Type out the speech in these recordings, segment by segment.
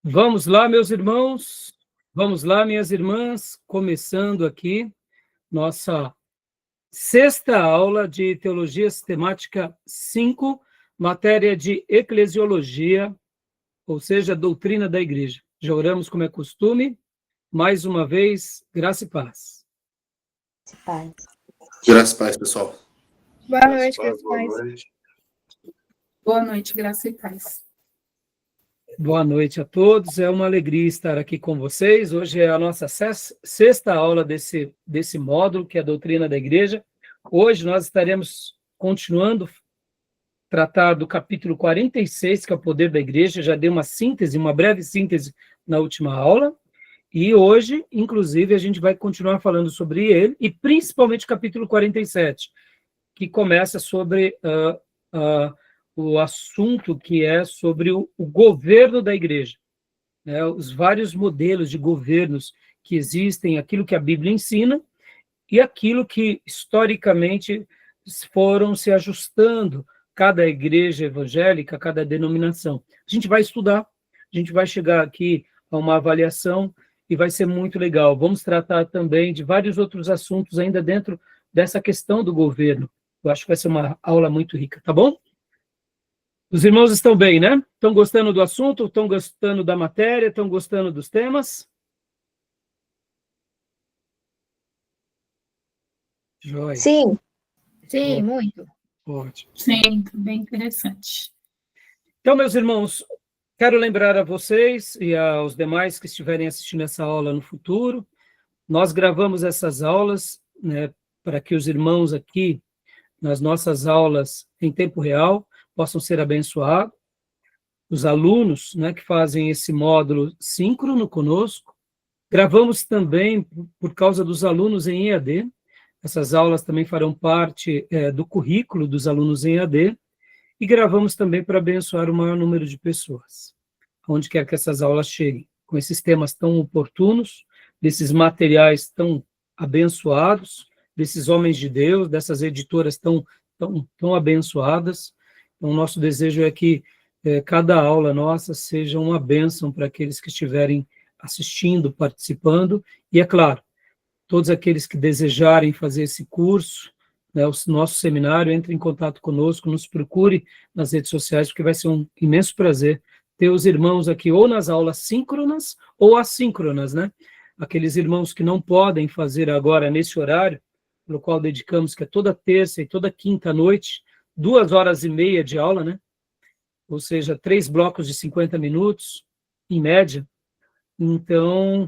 Vamos lá, meus irmãos, vamos lá, minhas irmãs, começando aqui nossa sexta aula de Teologia Sistemática 5, matéria de Eclesiologia, ou seja, doutrina da Igreja. Já oramos como é costume, mais uma vez, graça e paz. Graça e paz, pessoal. Boa noite, graça e Boa paz. noite. Boa noite, graça e paz. Boa noite a todos, é uma alegria estar aqui com vocês. Hoje é a nossa sexta aula desse módulo, que é a doutrina da igreja. Hoje nós estaremos continuando a tratar do capítulo 46, que é o poder da igreja. Já dei uma síntese, uma breve síntese na última aula. E hoje, inclusive, a gente vai continuar falando sobre ele, e principalmente o capítulo 47, que começa sobre o assunto que é sobre o governo da igreja, né? Os vários modelos de governos que existem, aquilo que a Bíblia ensina e aquilo que historicamente foram se ajustando cada igreja evangélica, cada denominação. A gente vai estudar, a gente vai chegar aqui a uma avaliação e vai ser muito legal. Vamos tratar também de vários outros assuntos ainda dentro dessa questão do governo. Eu acho que vai ser uma aula muito rica, tá bom? Os irmãos estão bem, né? Estão gostando do assunto? Estão gostando da matéria? Estão gostando dos temas? Joia. Sim, Ótimo. muito. Ótimo. Sim, bem interessante. Então, meus irmãos, quero lembrar a vocês e aos demais que estiverem assistindo essa aula no futuro, nós gravamos essas aulas, né, para que os irmãos aqui, nas nossas aulas em tempo real, possam ser abençoados. Os alunos, né, que fazem esse módulo síncrono conosco. Gravamos também por causa dos alunos em EAD. Essas aulas também farão parte do currículo dos alunos em EAD. E gravamos também para abençoar o maior número de pessoas, onde quer que essas aulas cheguem, com esses temas tão oportunos, desses materiais tão abençoados, desses homens de Deus, dessas editoras tão abençoadas. Então, o nosso desejo é que cada aula nossa seja uma bênção para aqueles que estiverem assistindo, participando, e, é claro, todos aqueles que desejarem fazer esse curso, né, o nosso seminário, entre em contato conosco, nos procure nas redes sociais, porque vai ser um imenso prazer ter os irmãos aqui, ou nas aulas síncronas ou assíncronas, né? Aqueles irmãos que não podem fazer agora nesse horário, pelo qual dedicamos, que é toda terça e toda quinta noite, 2h30 de aula, né? Ou seja, 3 blocos de 50 minutos, em média. Então,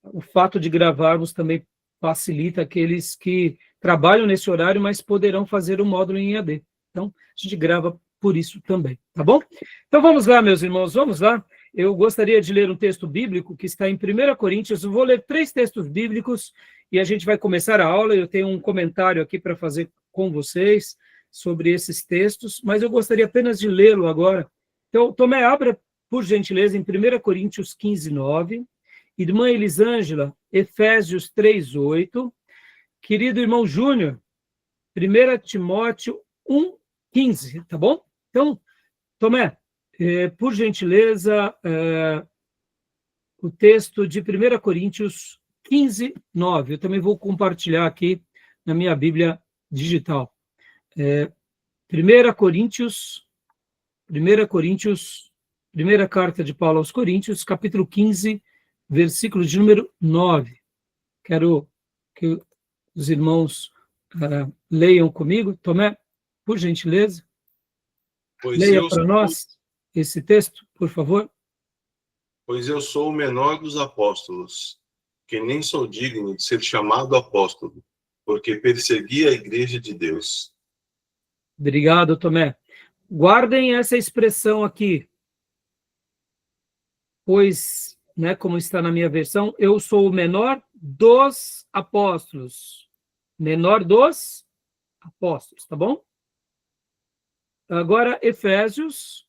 o fato de gravarmos também facilita aqueles que trabalham nesse horário, mas poderão fazer o módulo em EAD. Então, a gente grava por isso também, tá bom? Então, vamos lá, meus irmãos, vamos lá. Eu gostaria de ler um texto bíblico que está em 1 Coríntios. Eu vou ler 3 textos bíblicos e a gente vai começar a aula. Eu tenho um comentário aqui para fazer com vocês sobre esses textos, mas eu gostaria apenas de lê-lo agora. Então, Tomé, abra, por gentileza, em 1 Coríntios 15:9. Irmã Elisângela, Efésios 3:8. Querido irmão Júnior, 1 Timóteo 1:15, tá bom? Então, Tomé, por gentileza, o texto de 1 Coríntios 15:9. Eu também vou compartilhar aqui na minha Bíblia digital. 1 Coríntios, primeira carta de Paulo aos Coríntios, capítulo 15, versículo de número 9. Quero que os irmãos leiam comigo. Tomé, por gentileza, leia para nós esse texto, por favor. Pois eu sou o menor dos apóstolos, que nem sou digno de ser chamado apóstolo, porque persegui a igreja de Deus. Obrigado, Tomé. Guardem essa expressão aqui, pois, né, como está na minha versão, eu sou o menor dos apóstolos. Menor dos apóstolos, tá bom? Agora, Efésios,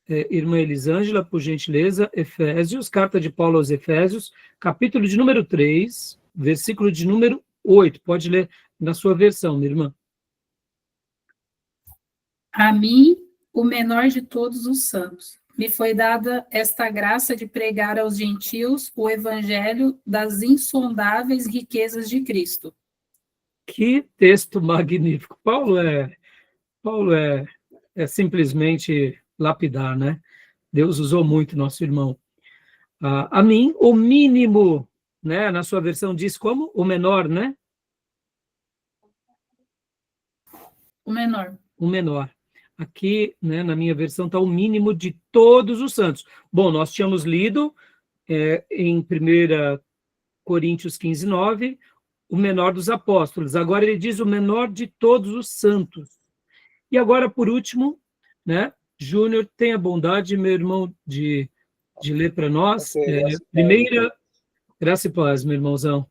irmã Elisângela, por gentileza, Efésios, carta de Paulo aos Efésios, capítulo de número 3, versículo de número 8. Pode ler na sua versão, minha irmã. A mim, o menor de todos os santos, me foi dada esta graça de pregar aos gentios o evangelho das insondáveis riquezas de Cristo. Que texto magnífico. Paulo é simplesmente lapidar, né? Deus usou muito nosso irmão. A mim, o mínimo, né? Na sua versão diz como? O menor, né? O menor. O menor. Aqui, né, na minha versão, está o mínimo de todos os santos. Bom, nós tínhamos lido em 1 Coríntios 15, 9, o menor dos apóstolos. Agora ele diz o menor de todos os santos. E agora, por último, né, Júnior, tenha bondade, meu irmão, de ler para nós. Graça e paz, meu irmãozão.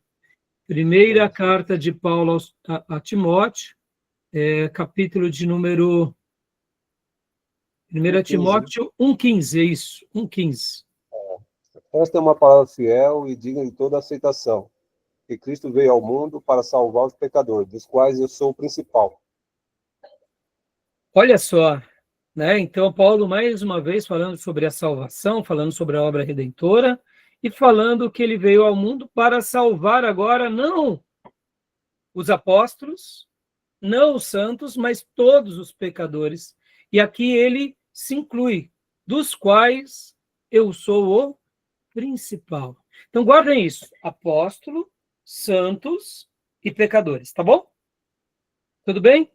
Primeira carta de Paulo a Timóteo, capítulo de número 1 Timóteo 1,15, é isso, 1,15. Esta é uma palavra fiel e digna de toda aceitação, que Cristo veio ao mundo para salvar os pecadores, dos quais eu sou o principal. Olha só, né? Então Paulo, mais uma vez, falando sobre a salvação, falando sobre a obra redentora, e falando que ele veio ao mundo para salvar agora, não os apóstolos, não os santos, mas todos os pecadores. E aqui ele se inclui, dos quais eu sou o principal. Então, guardem isso. Apóstolo, santos e pecadores, tá bom? Tudo bem?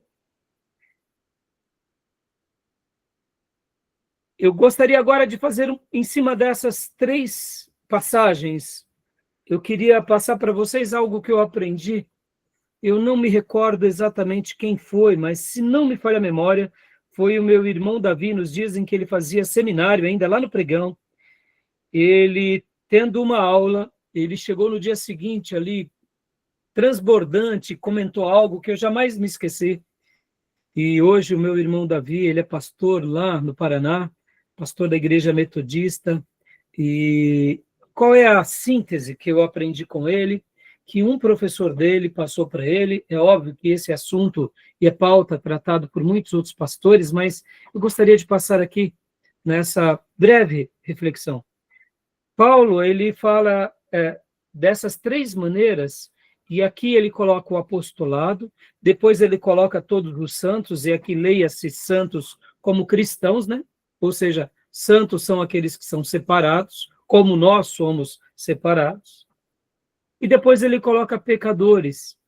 Eu gostaria agora de fazer, em cima dessas 3 passagens, eu queria passar para vocês algo que eu aprendi. Eu não me recordo exatamente quem foi, mas se não me falha a memória, foi o meu irmão Davi, nos dias em que ele fazia seminário, ainda lá no Pregão. Ele, tendo uma aula, ele chegou no dia seguinte ali, transbordante, comentou algo que eu jamais me esqueci. E hoje o meu irmão Davi, ele é pastor lá no Paraná, pastor da Igreja Metodista. E qual é a síntese que eu aprendi com ele? Que um professor dele passou para ele. É óbvio que esse assunto e é pauta tratado por muitos outros pastores, mas eu gostaria de passar aqui nessa breve reflexão. Paulo, ele fala dessas 3 maneiras, e aqui ele coloca o apostolado, depois ele coloca todos os santos, e aqui leia-se santos como cristãos, né? Ou seja, santos são aqueles que são separados, como nós somos separados. E depois ele coloca pecadores.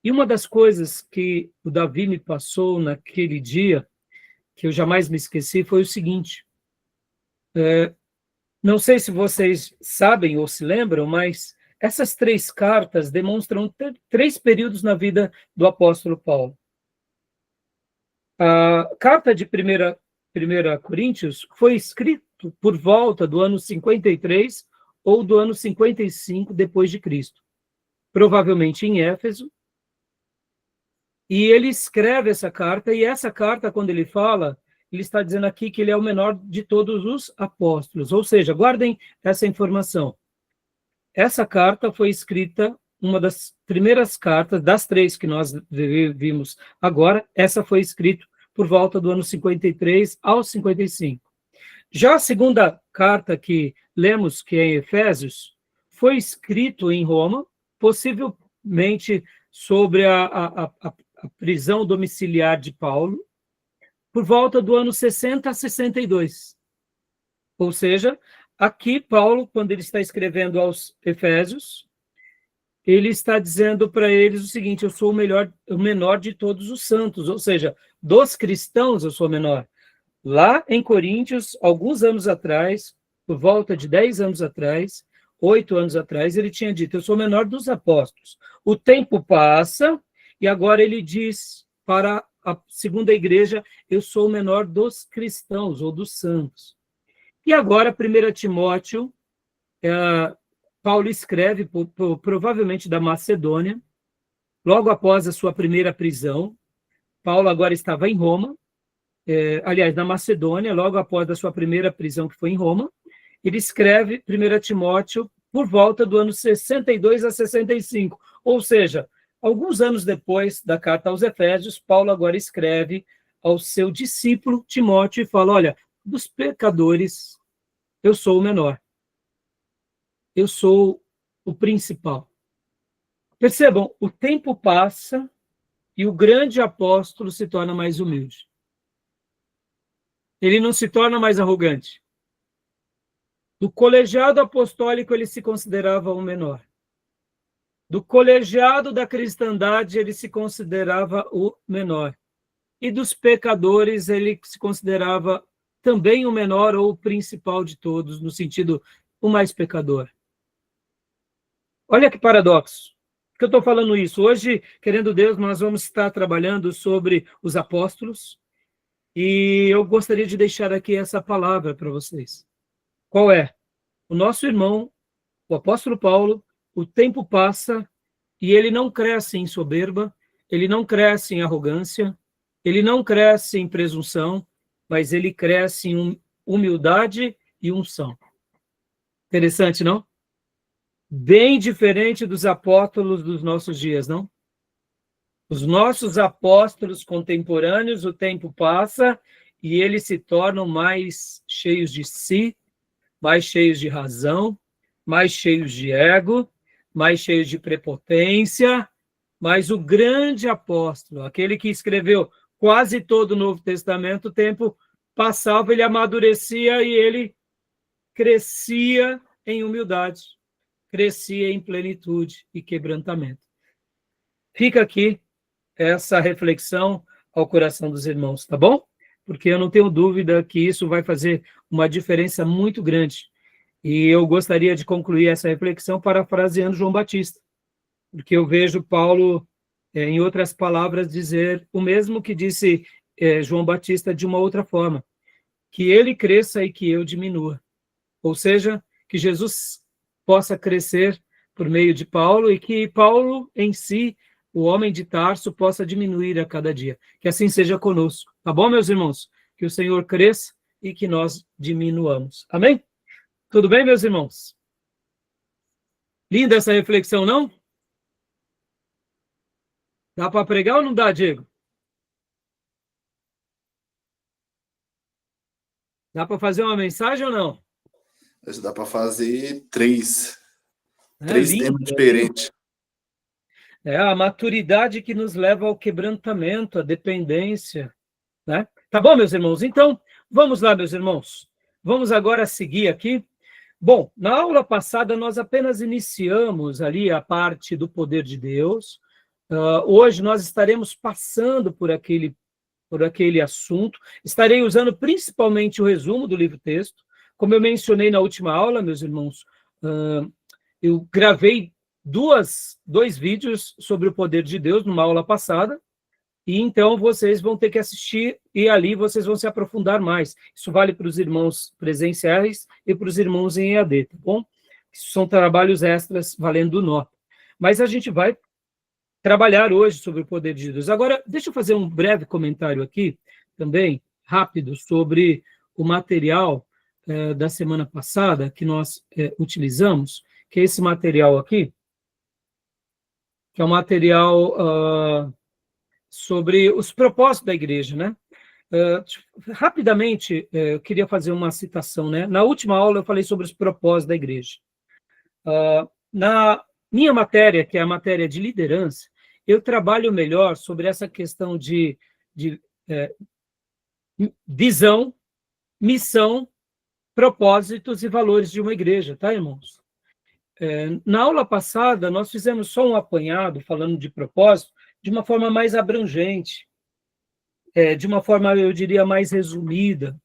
E uma das coisas que o Davi me passou naquele dia, que eu jamais me esqueci, foi o seguinte. Não sei se vocês sabem ou se lembram, mas essas 3 cartas demonstram 3 períodos na vida do apóstolo Paulo. A carta de 1 Coríntios foi escrita por volta do ano 53 ou do ano 55 depois de Cristo, provavelmente em Éfeso. E ele escreve essa carta, e essa carta, quando ele fala, ele está dizendo aqui que ele é o menor de todos os apóstolos. Ou seja, guardem essa informação. Essa carta foi escrita, uma das primeiras cartas, das 3 que nós vimos agora, essa foi escrita por volta do ano 53 ao 55. Já a segunda carta que lemos, que é em Efésios, foi escrito em Roma, possivelmente sobre a prisão domiciliar de Paulo, por volta do ano 60 a 62. Ou seja, aqui Paulo, quando ele está escrevendo aos Efésios, ele está dizendo para eles o seguinte: eu sou o menor de todos os santos, ou seja, dos cristãos eu sou o menor. Lá em Coríntios, alguns anos atrás, por volta de 10 anos atrás, 8 anos atrás, ele tinha dito: eu sou o menor dos apóstolos. O tempo passa e agora ele diz para a segunda igreja: eu sou o menor dos cristãos ou dos santos. E agora, 1 Timóteo, Paulo escreve, provavelmente da Macedônia, logo após a sua primeira prisão. Paulo agora estava em Roma, aliás, na Macedônia, logo após a sua primeira prisão, que foi em Roma. Ele escreve 1 Timóteo por volta do ano 62 a 65, ou seja, alguns anos depois da carta aos Efésios, Paulo agora escreve ao seu discípulo Timóteo e fala: olha, dos pecadores, eu sou o menor. Eu sou o principal. Percebam, o tempo passa e o grande apóstolo se torna mais humilde. Ele não se torna mais arrogante. Do colegiado apostólico, ele se considerava o menor. Do colegiado da cristandade, ele se considerava o menor. E dos pecadores, ele se considerava também o menor ou o principal de todos, no sentido, o mais pecador. Olha que paradoxo. Por que eu estou falando isso? Hoje, querendo Deus, nós vamos estar trabalhando sobre os apóstolos, e eu gostaria de deixar aqui essa palavra para vocês. Qual é? O nosso irmão, o apóstolo Paulo, o tempo passa e ele não cresce em soberba, ele não cresce em arrogância, ele não cresce em presunção, mas ele cresce em humildade e unção. Interessante, não? Bem diferente dos apóstolos dos nossos dias, não? Os nossos apóstolos contemporâneos, o tempo passa e eles se tornam mais cheios de si, mais cheios de razão, mais cheios de ego, mais cheios de prepotência, mas o grande apóstolo, aquele que escreveu quase todo o Novo Testamento, o tempo passava, ele amadurecia e ele crescia em humildade, crescia em plenitude e quebrantamento. Fica aqui essa reflexão ao coração dos irmãos, tá bom? Porque eu não tenho dúvida que isso vai fazer uma diferença muito grande. E eu gostaria de concluir essa reflexão parafraseando João Batista, porque eu vejo Paulo, em outras palavras, dizer o mesmo que disse João Batista de uma outra forma, que ele cresça e que eu diminua. Ou seja, que Jesus possa crescer por meio de Paulo e que Paulo em si, o homem de Tarso, possa diminuir a cada dia. Que assim seja conosco. Tá bom, meus irmãos? Que o Senhor cresça e que nós diminuamos. Amém? Tudo bem, meus irmãos? Linda essa reflexão, não? Dá para pregar ou não dá, Diego? Dá para fazer uma mensagem ou não? Acho que dá para fazer três Lindo, temas diferentes. É a maturidade que nos leva ao quebrantamento, à dependência, né? Tá bom, meus irmãos? Então, vamos lá, meus irmãos. Vamos agora seguir aqui. Bom, na aula passada nós apenas iniciamos ali a parte do poder de Deus. Hoje nós estaremos passando por aquele assunto. Estarei usando principalmente o resumo do livro-texto. Como eu mencionei na última aula, meus irmãos, eu gravei dois vídeos sobre o poder de Deus numa aula passada, e então vocês vão ter que assistir e ali vocês vão se aprofundar mais. Isso vale para os irmãos presenciais e para os irmãos em EAD, tá bom? Isso são trabalhos extras valendo nota. Mas a gente vai trabalhar hoje sobre o poder de Deus. Agora, deixa eu fazer um breve comentário aqui, também, rápido, sobre o material da semana passada que nós utilizamos, que é esse material aqui, que é um material sobre os propósitos da igreja, né? Rapidamente, eu queria fazer uma citação, né? Na última aula eu falei sobre os propósitos da igreja. Na minha matéria, que é a matéria de liderança, eu trabalho melhor sobre essa questão de visão, missão, propósitos e valores de uma igreja, tá, irmãos? Na aula passada, nós fizemos só um apanhado, falando de propósito, de uma forma mais abrangente, de uma forma, eu diria, mais resumida.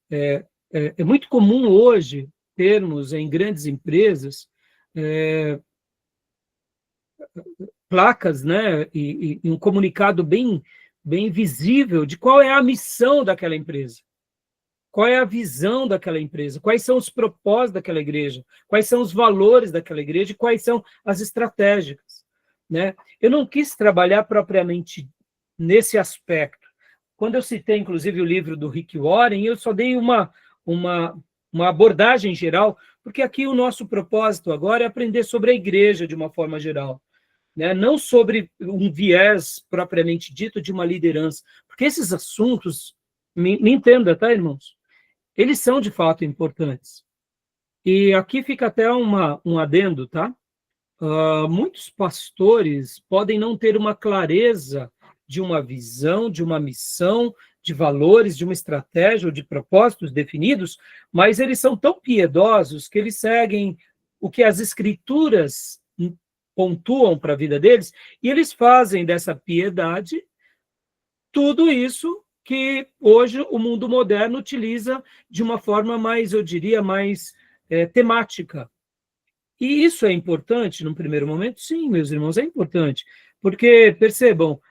É muito comum hoje termos em grandes empresas placas, né, e um comunicado bem visível de qual é a missão daquela empresa. Qual é a visão daquela empresa? Quais são os propósitos daquela igreja? Quais são os valores daquela igreja? E quais são as estratégias? Né? Eu não quis trabalhar propriamente nesse aspecto. Quando eu citei, inclusive, o livro do Rick Warren, eu só dei uma abordagem geral, porque aqui o nosso propósito agora é aprender sobre a igreja de uma forma geral, né? Não sobre um viés propriamente dito de uma liderança, porque esses assuntos, me entenda, tá, irmãos? eles são de fato importantes. E aqui fica até um adendo, tá? Muitos pastores podem não ter uma clareza de uma visão, de uma missão, de valores, de uma estratégia ou de propósitos definidos, mas eles são tão piedosos que eles seguem o que as escrituras pontuam para a vida deles, e eles fazem dessa piedade tudo isso que hoje o mundo moderno utiliza de uma forma mais, eu diria, mais temática. E isso é importante num primeiro momento? Sim, meus irmãos, é importante. Porque, percebam,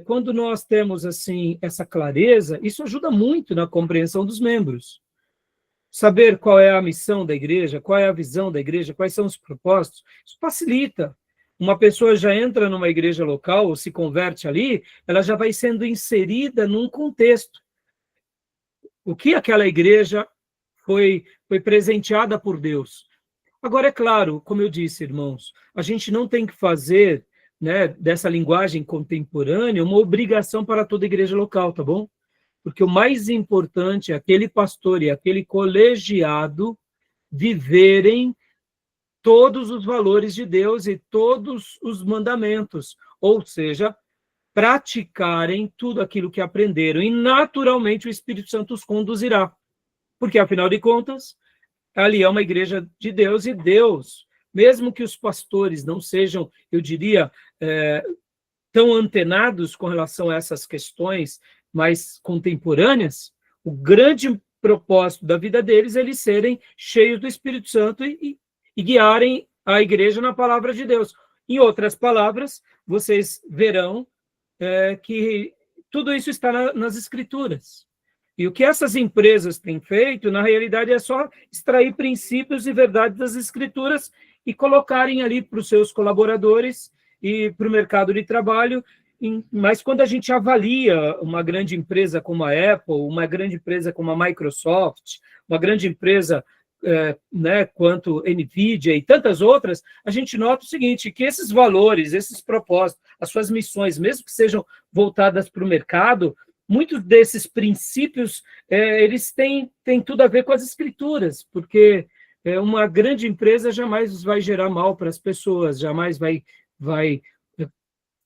quando nós temos assim essa clareza, isso ajuda muito na compreensão dos membros. Saber qual é a missão da igreja, qual é a visão da igreja, quais são os propósitos, isso facilita. Uma pessoa já entra numa igreja local, ou se converte ali, ela já vai sendo inserida num contexto. O que aquela igreja foi presenteada por Deus. Agora, é claro, como eu disse, irmãos, a gente não tem que fazer, né, dessa linguagem contemporânea uma obrigação para toda igreja local, tá bom? Porque o mais importante é aquele pastor e aquele colegiado viverem todos os valores de Deus e todos os mandamentos, ou seja, praticarem tudo aquilo que aprenderam, e naturalmente o Espírito Santo os conduzirá, porque, afinal de contas, ali é uma igreja de Deus, e Deus, mesmo que os pastores não sejam, eu diria, tão antenados com relação a essas questões mais contemporâneas, o grande propósito da vida deles é eles serem cheios do Espírito Santo e guiarem a igreja na palavra de Deus. Em outras palavras, vocês verão que tudo isso está nas Escrituras. E o que essas empresas têm feito, na realidade, é só extrair princípios e verdades das Escrituras e colocarem ali para os seus colaboradores e para o mercado de trabalho. Mas quando a gente avalia uma grande empresa como a Apple, uma grande empresa como a Microsoft, uma grande empresa quanto NVIDIA e tantas outras, a gente nota o seguinte, que esses valores, esses propósitos, as suas missões, mesmo que sejam voltadas para o mercado, muitos desses princípios, eles têm tudo a ver com as Escrituras, porque uma grande empresa jamais vai gerar mal para as pessoas, jamais vai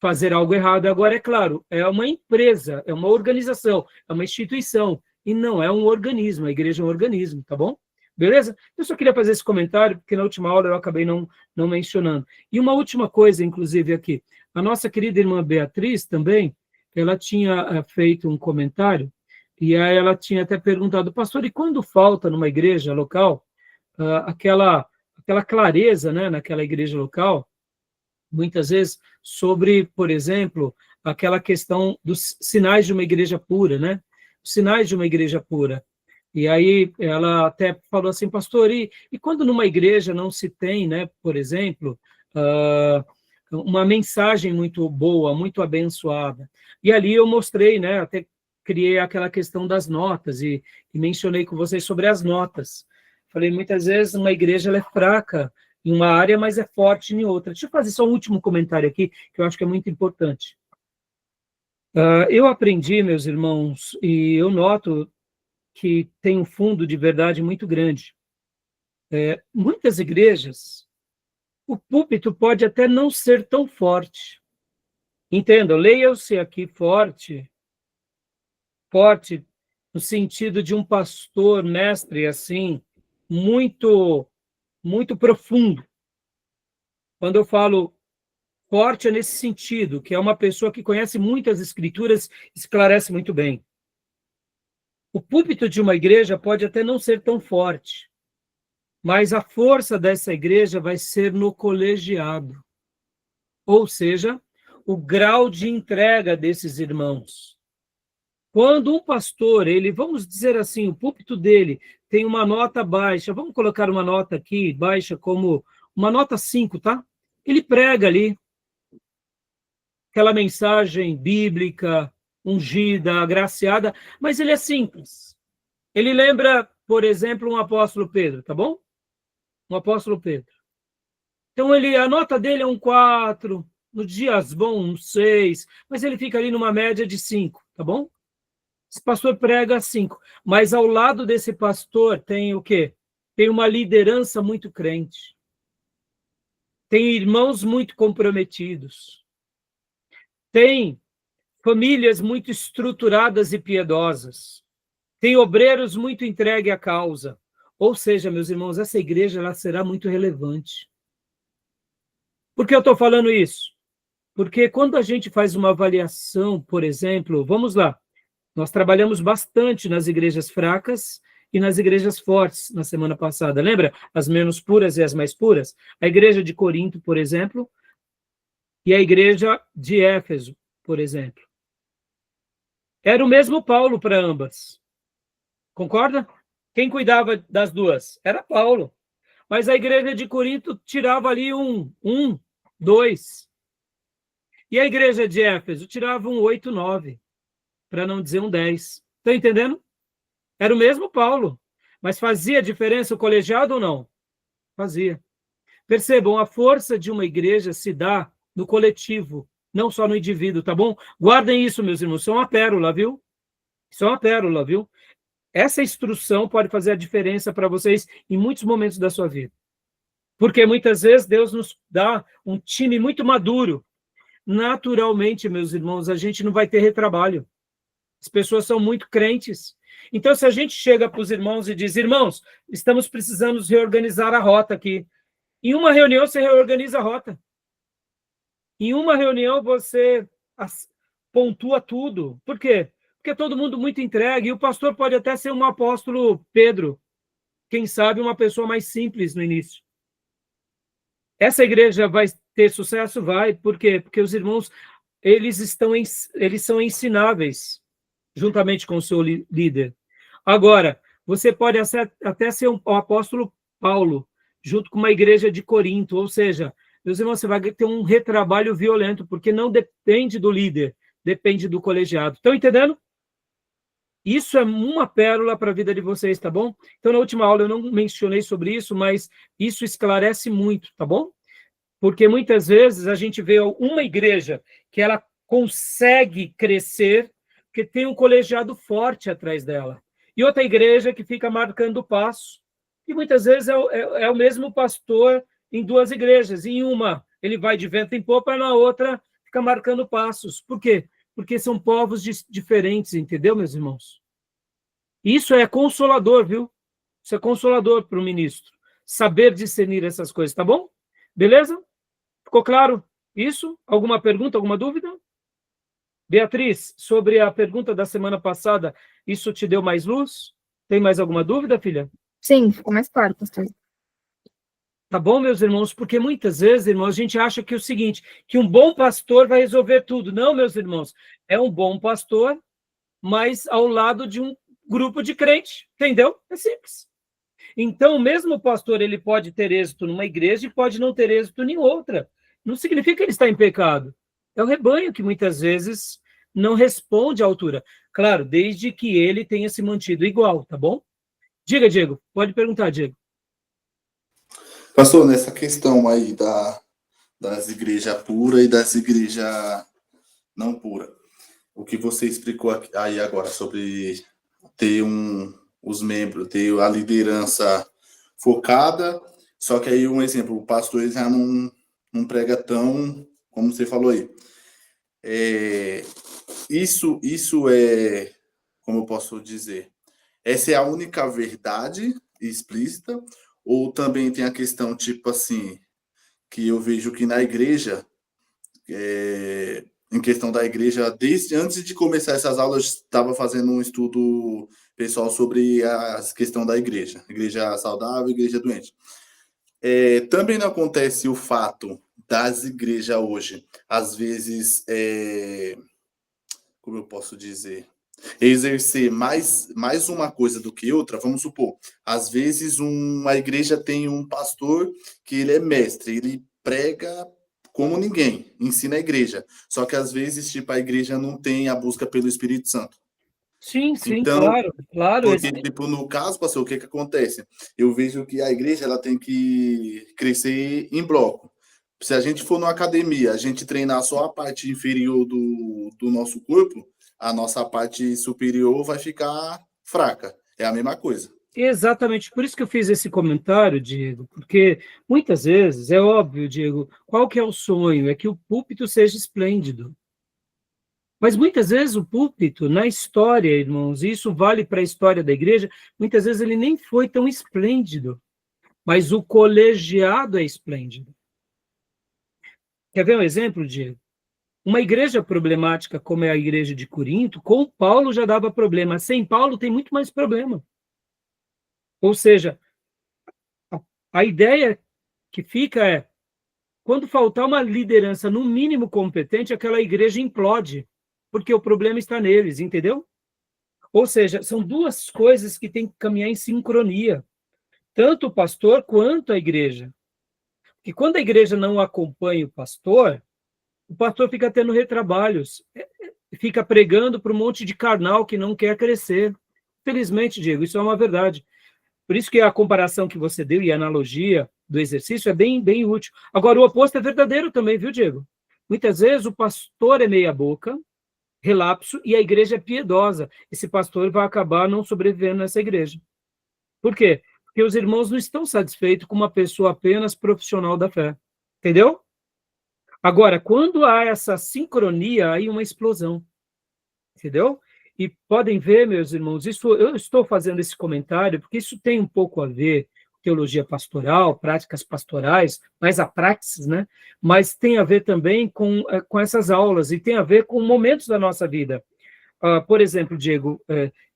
fazer algo errado. Agora, é claro, é uma empresa, é uma organização, é uma instituição, e não é um organismo, a igreja é um organismo, tá bom? Beleza? Eu só queria fazer esse comentário, porque na última aula eu acabei não mencionando. E uma última coisa, inclusive, aqui. A nossa querida irmã Beatriz também, ela tinha feito um comentário, e aí ela tinha até perguntado, pastor, e quando falta numa igreja local aquela clareza, né, naquela igreja local, muitas vezes, sobre, por exemplo, aquela questão dos sinais de uma igreja pura, né? Os sinais de uma igreja pura. E aí ela até falou assim, pastor, e quando numa igreja não se tem, né, por exemplo, uma mensagem muito boa, muito abençoada? E ali eu mostrei, né, até criei aquela questão das notas e mencionei com vocês sobre as notas. Falei, muitas vezes uma igreja ela é fraca em uma área, mas é forte em outra. Deixa eu fazer só um último comentário aqui, que eu acho que é muito importante. Eu aprendi, meus irmãos, e eu noto que tem um fundo de verdade muito grande. Muitas igrejas, o púlpito pode até não ser tão forte. Entendam, leia-se aqui forte no sentido de um pastor, mestre, assim, muito, muito profundo. Quando eu falo forte é nesse sentido, que é uma pessoa que conhece muitas escrituras, esclarece muito bem. O púlpito de uma igreja pode até não ser tão forte, mas a força dessa igreja vai ser no colegiado. Ou seja, o grau de entrega desses irmãos. Quando um pastor, vamos dizer assim, o púlpito dele tem uma nota baixa, vamos colocar uma nota aqui baixa como uma nota 5, tá? Ele prega ali aquela mensagem bíblica, ungida, agraciada, mas ele é simples. Ele lembra, por exemplo, um apóstolo Pedro, tá bom? Um apóstolo Pedro. Então, a nota dele é um 4, nos dias bons, um 6, mas ele fica ali numa média de 5, tá bom? Esse pastor prega 5, mas ao lado desse pastor tem o quê? Tem uma liderança muito crente. Tem irmãos muito comprometidos. Tem famílias muito estruturadas e piedosas. Tem obreiros muito entregues à causa. Ou seja, meus irmãos, essa igreja ela será muito relevante. Por que eu estou falando isso? Porque quando a gente faz uma avaliação, por exemplo, vamos lá, nós trabalhamos bastante nas igrejas fracas e nas igrejas fortes na semana passada. Lembra? As menos puras e as mais puras? A igreja de Corinto, por exemplo, e a igreja de Éfeso, por exemplo. Era o mesmo Paulo para ambas. Concorda? Quem cuidava das duas? Era Paulo. Mas a igreja de Corinto tirava ali um, 2. E a igreja de Éfeso tirava um 8, 9. Para não dizer um 10. Está entendendo? Era o mesmo Paulo. Mas fazia diferença o colegiado ou não? Fazia. Percebam, a força de uma igreja se dá no coletivo, não só no indivíduo, tá bom? Guardem isso, meus irmãos. Isso é uma pérola, viu? Isso é uma pérola, viu? Essa instrução pode fazer a diferença para vocês em muitos momentos da sua vida. Porque muitas vezes Deus nos dá um time muito maduro. Naturalmente, meus irmãos, a gente não vai ter retrabalho. As pessoas são muito crentes. Então, se a gente chega para os irmãos e diz, irmãos, estamos precisando reorganizar a rota aqui. Em uma reunião, você reorganiza a rota. Em uma reunião, você pontua tudo. Por quê? Porque é todo mundo muito entregue. E o pastor pode até ser um apóstolo Pedro. Quem sabe uma pessoa mais simples no início. Essa igreja vai ter sucesso? Vai. Por quê? Porque os irmãos, eles são ensináveis, juntamente com o seu líder. Agora, você pode até ser um apóstolo Paulo, junto com uma igreja de Corinto, ou seja, meus irmãos, você vai ter um retrabalho violento, porque não depende do líder, depende do colegiado. Estão entendendo? Isso é uma pérola para a vida de vocês, tá bom? Então, na última aula eu não mencionei sobre isso, mas isso esclarece muito, tá bom? Porque muitas vezes a gente vê uma igreja que ela consegue crescer, porque tem um colegiado forte atrás dela. E outra igreja que fica marcando o passo. E muitas vezes é o mesmo pastor em duas igrejas. Em uma, ele vai de vento em popa, na outra, fica marcando passos. Por quê? Porque são povos diferentes, entendeu, meus irmãos? Isso é consolador, viu? Isso é consolador para o ministro. Saber discernir essas coisas, tá bom? Beleza? Ficou claro isso? Alguma pergunta, alguma dúvida? Beatriz, sobre a pergunta da semana passada, isso te deu mais luz? Tem mais alguma dúvida, filha? Sim, ficou mais claro, pastor. Tá bom, meus irmãos? Porque muitas vezes, irmãos, a gente acha que é o seguinte, que um bom pastor vai resolver tudo. Não, meus irmãos, é um bom pastor, mas ao lado de um grupo de crente, entendeu? É simples. Então, o mesmo pastor, ele pode ter êxito numa igreja e pode não ter êxito em outra. Não significa que ele está em pecado. É o rebanho que muitas vezes não responde à altura. Claro, desde que ele tenha se mantido igual, tá bom? Diga, Diego. Pode perguntar, Diego. Pastor, nessa questão aí das igrejas puras e das igrejas não puras, o que você explicou aí agora sobre ter os membros, ter a liderança focada, só que aí um exemplo, o pastor já não prega tão, como você falou aí. Isso é, como eu posso dizer, essa é a única verdade explícita, ou também tem a questão, tipo assim, que eu vejo que na igreja, em questão da igreja, desde antes de começar essas aulas, eu estava fazendo um estudo pessoal sobre a questão da igreja saudável e igreja doente. Também não acontece o fato das igrejas hoje, às vezes, como eu posso dizer, exercer mais uma coisa do que outra. Vamos supor, às vezes uma igreja tem um pastor que ele é mestre, ele prega como ninguém, ensina a igreja, só que às vezes tipo a igreja não tem a busca pelo Espírito Santo. Sim, Então, claro. Porque, tipo, no caso, pastor, o que acontece? Eu vejo que a igreja ela tem que crescer em bloco. Se a gente for numa academia, a gente treinar só a parte inferior do nosso corpo, a nossa parte superior vai ficar fraca. É a mesma coisa. Exatamente, por isso que eu fiz esse comentário, Diego, porque muitas vezes, é óbvio, Diego, qual que é o sonho? É que o púlpito seja esplêndido. Mas muitas vezes o púlpito, na história, irmãos, e isso vale para a história da igreja, muitas vezes ele nem foi tão esplêndido, mas o colegiado é esplêndido. Quer ver um exemplo, Diego? Uma igreja problemática como é a igreja de Corinto, com Paulo já dava problema, sem Paulo tem muito mais problema. Ou seja, a ideia que fica é, quando faltar uma liderança no mínimo competente, aquela igreja implode, porque o problema está neles, entendeu? Ou seja, são duas coisas que têm que caminhar em sincronia, tanto o pastor quanto a igreja. E quando a igreja não acompanha o pastor fica tendo retrabalhos, fica pregando para um monte de carnal que não quer crescer. Felizmente, Diego, isso é uma verdade. Por isso que a comparação que você deu e a analogia do exercício é bem, bem útil. Agora, o oposto é verdadeiro também, viu, Diego? Muitas vezes o pastor é meia boca, relapso, e a igreja é piedosa. Esse pastor vai acabar não sobrevivendo nessa igreja. Por quê? Porque os irmãos não estão satisfeitos com uma pessoa apenas profissional da fé. Entendeu? Agora, quando há essa sincronia, aí uma explosão. Entendeu? E podem ver, meus irmãos, eu estou fazendo esse comentário porque isso tem um pouco a ver com teologia pastoral, práticas pastorais, mais a praxis, né? Mas tem a ver também com essas aulas e tem a ver com momentos da nossa vida. Por exemplo, Diego,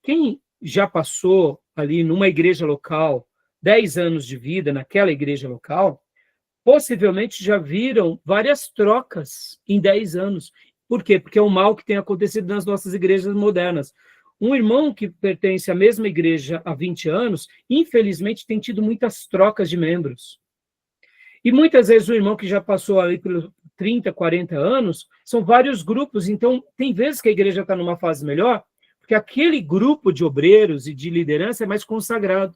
quem já passou ali numa igreja local, 10 anos de vida naquela igreja local, possivelmente já viram várias trocas em 10 anos. Por quê? Porque é um mal que tem acontecido nas nossas igrejas modernas. Um irmão que pertence à mesma igreja há 20 anos, infelizmente, tem tido muitas trocas de membros. E muitas vezes o irmão que já passou ali pelos 30, 40 anos, são vários grupos. Então, tem vezes que a igreja está numa fase melhor, porque aquele grupo de obreiros e de liderança é mais consagrado.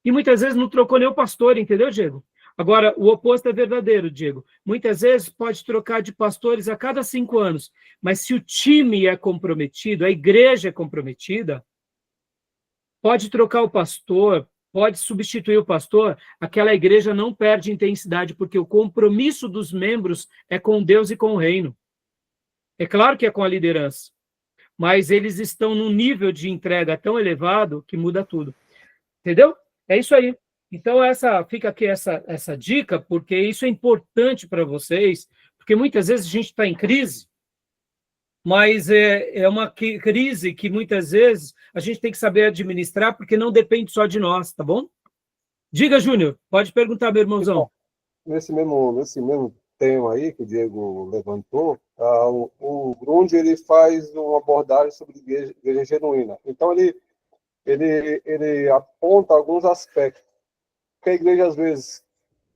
E muitas vezes não trocou nem o pastor, entendeu, Diego? Agora, o oposto é verdadeiro, Diego. Muitas vezes pode trocar de pastores a cada 5 anos, mas se o time é comprometido, a igreja é comprometida, pode trocar o pastor, pode substituir o pastor, aquela igreja não perde intensidade, porque o compromisso dos membros é com Deus e com o reino. É claro que é com a liderança, mas eles estão num nível de entrega tão elevado que muda tudo. Entendeu? É isso aí. Então, fica aqui essa dica, porque isso é importante para vocês, porque muitas vezes a gente está em crise, mas é uma crise que muitas vezes a gente tem que saber administrar, porque não depende só de nós, tá bom? Diga, Júnior, pode perguntar, meu irmãozão. Nesse mesmo tema aí que o Diego levantou, o Grund ele faz uma abordagem sobre igreja genuína. Então, ele aponta alguns aspectos. Porque a igreja, às vezes,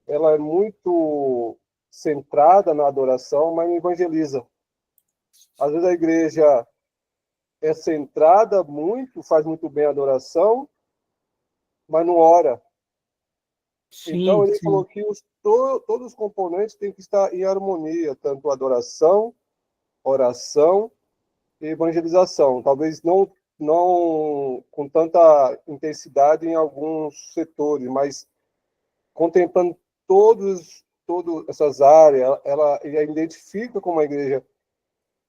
ela é muito centrada na adoração, mas não evangeliza. Às vezes a igreja é centrada muito, faz muito bem a adoração, mas não ora. Sim, então, ele sim. falou que todos os componentes têm que estar em harmonia, tanto adoração, oração e evangelização. Talvez não com tanta intensidade em alguns setores, mas contemplando todas essas áreas, ela identifica como uma igreja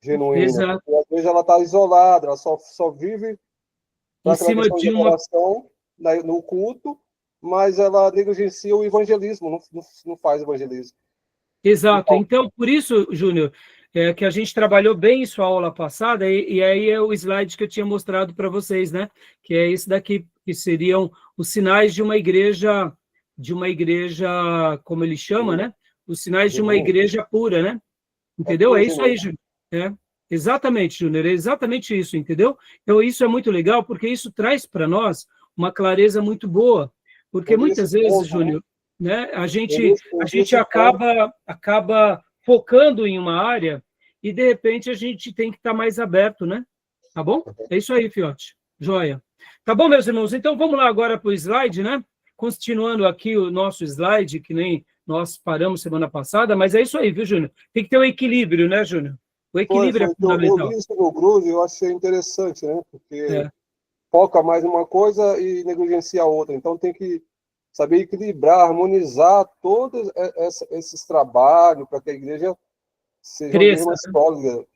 genuína. Exato. Porque, às vezes ela está isolada, ela só vive Em cima de uma oração no culto, mas ela negligencia o evangelismo, não faz evangelismo. Exato. Então, por isso, Júnior, que a gente trabalhou bem isso a aula passada, e aí é o slide que eu tinha mostrado para vocês, né? Que é esse daqui, que seriam os sinais de uma igreja, como ele chama, né? Os sinais de uma igreja pura, né? Entendeu? É isso aí, Júnior. Exatamente, Júnior, é exatamente isso, entendeu? Então, isso é muito legal, porque isso traz para nós uma clareza muito boa, porque muitas vezes, Júnior, né, a gente acaba focando em uma área e, de repente, a gente tem que estar mais aberto, né? Tá bom? É isso aí, fiote. Joia. Tá bom, meus irmãos? Então, vamos lá agora para o slide, né? Continuando aqui o nosso slide, que nem nós paramos semana passada, mas é isso aí, viu, Júnior? Tem que ter um equilíbrio, né, Júnior? O equilíbrio é Eu fundamental. li isso no Gruden, eu achei interessante, né? Porque É. foca mais em uma coisa e negligencia a outra. Então tem que saber equilibrar, harmonizar todos esses trabalhos para que a igreja seja uma igreja Cresça, mais né? sólida.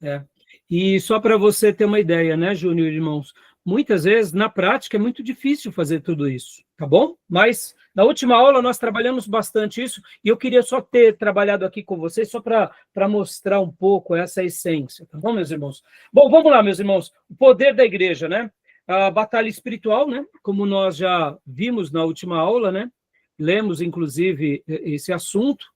É. E só para você ter uma ideia, né, Júnior e irmãos? Muitas vezes, na prática, é muito difícil fazer tudo isso, tá bom? Mas na última aula nós trabalhamos bastante isso, e eu queria só ter trabalhado aqui com vocês, só para mostrar um pouco essa essência, tá bom, meus irmãos? Bom, vamos lá, meus irmãos. O poder da igreja, né? A batalha espiritual, né? Como nós já vimos na última aula, né? Lemos, inclusive, esse assunto.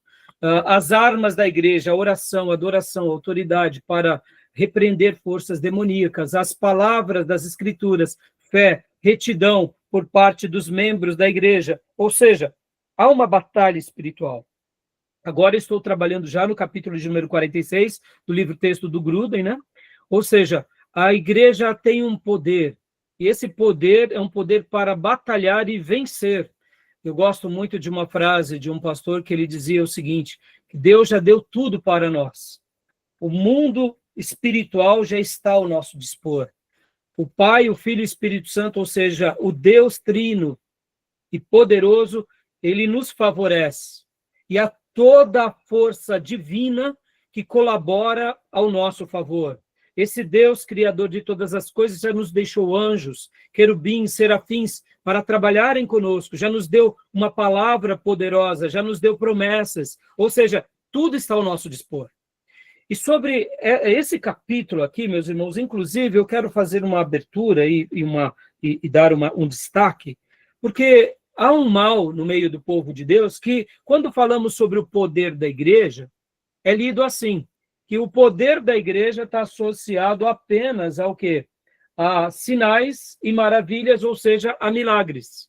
As armas da igreja, a oração, a adoração, a autoridade para repreender forças demoníacas, as palavras das escrituras, fé, retidão por parte dos membros da igreja. Ou seja, há uma batalha espiritual. Agora estou trabalhando já no capítulo de número 46 do livro-texto do Gruden, né? Ou seja, a igreja tem um poder, e esse poder é um poder para batalhar e vencer. Eu gosto muito de uma frase de um pastor que ele dizia o seguinte, que Deus já deu tudo para nós. O mundo espiritual já está ao nosso dispor. O Pai, o Filho e o Espírito Santo, ou seja, o Deus trino e poderoso, ele nos favorece. E há toda a força divina que colabora ao nosso favor. Esse Deus, criador de todas as coisas, já nos deixou anjos, querubins, serafins, para trabalharem conosco, já nos deu uma palavra poderosa, já nos deu promessas, ou seja, tudo está ao nosso dispor. E sobre esse capítulo aqui, meus irmãos, inclusive, eu quero fazer uma abertura e dar um destaque, porque há um mal no meio do povo de Deus que, quando falamos sobre o poder da igreja, é lido assim, que o poder da igreja está associado apenas ao quê? A sinais e maravilhas, ou seja, a milagres.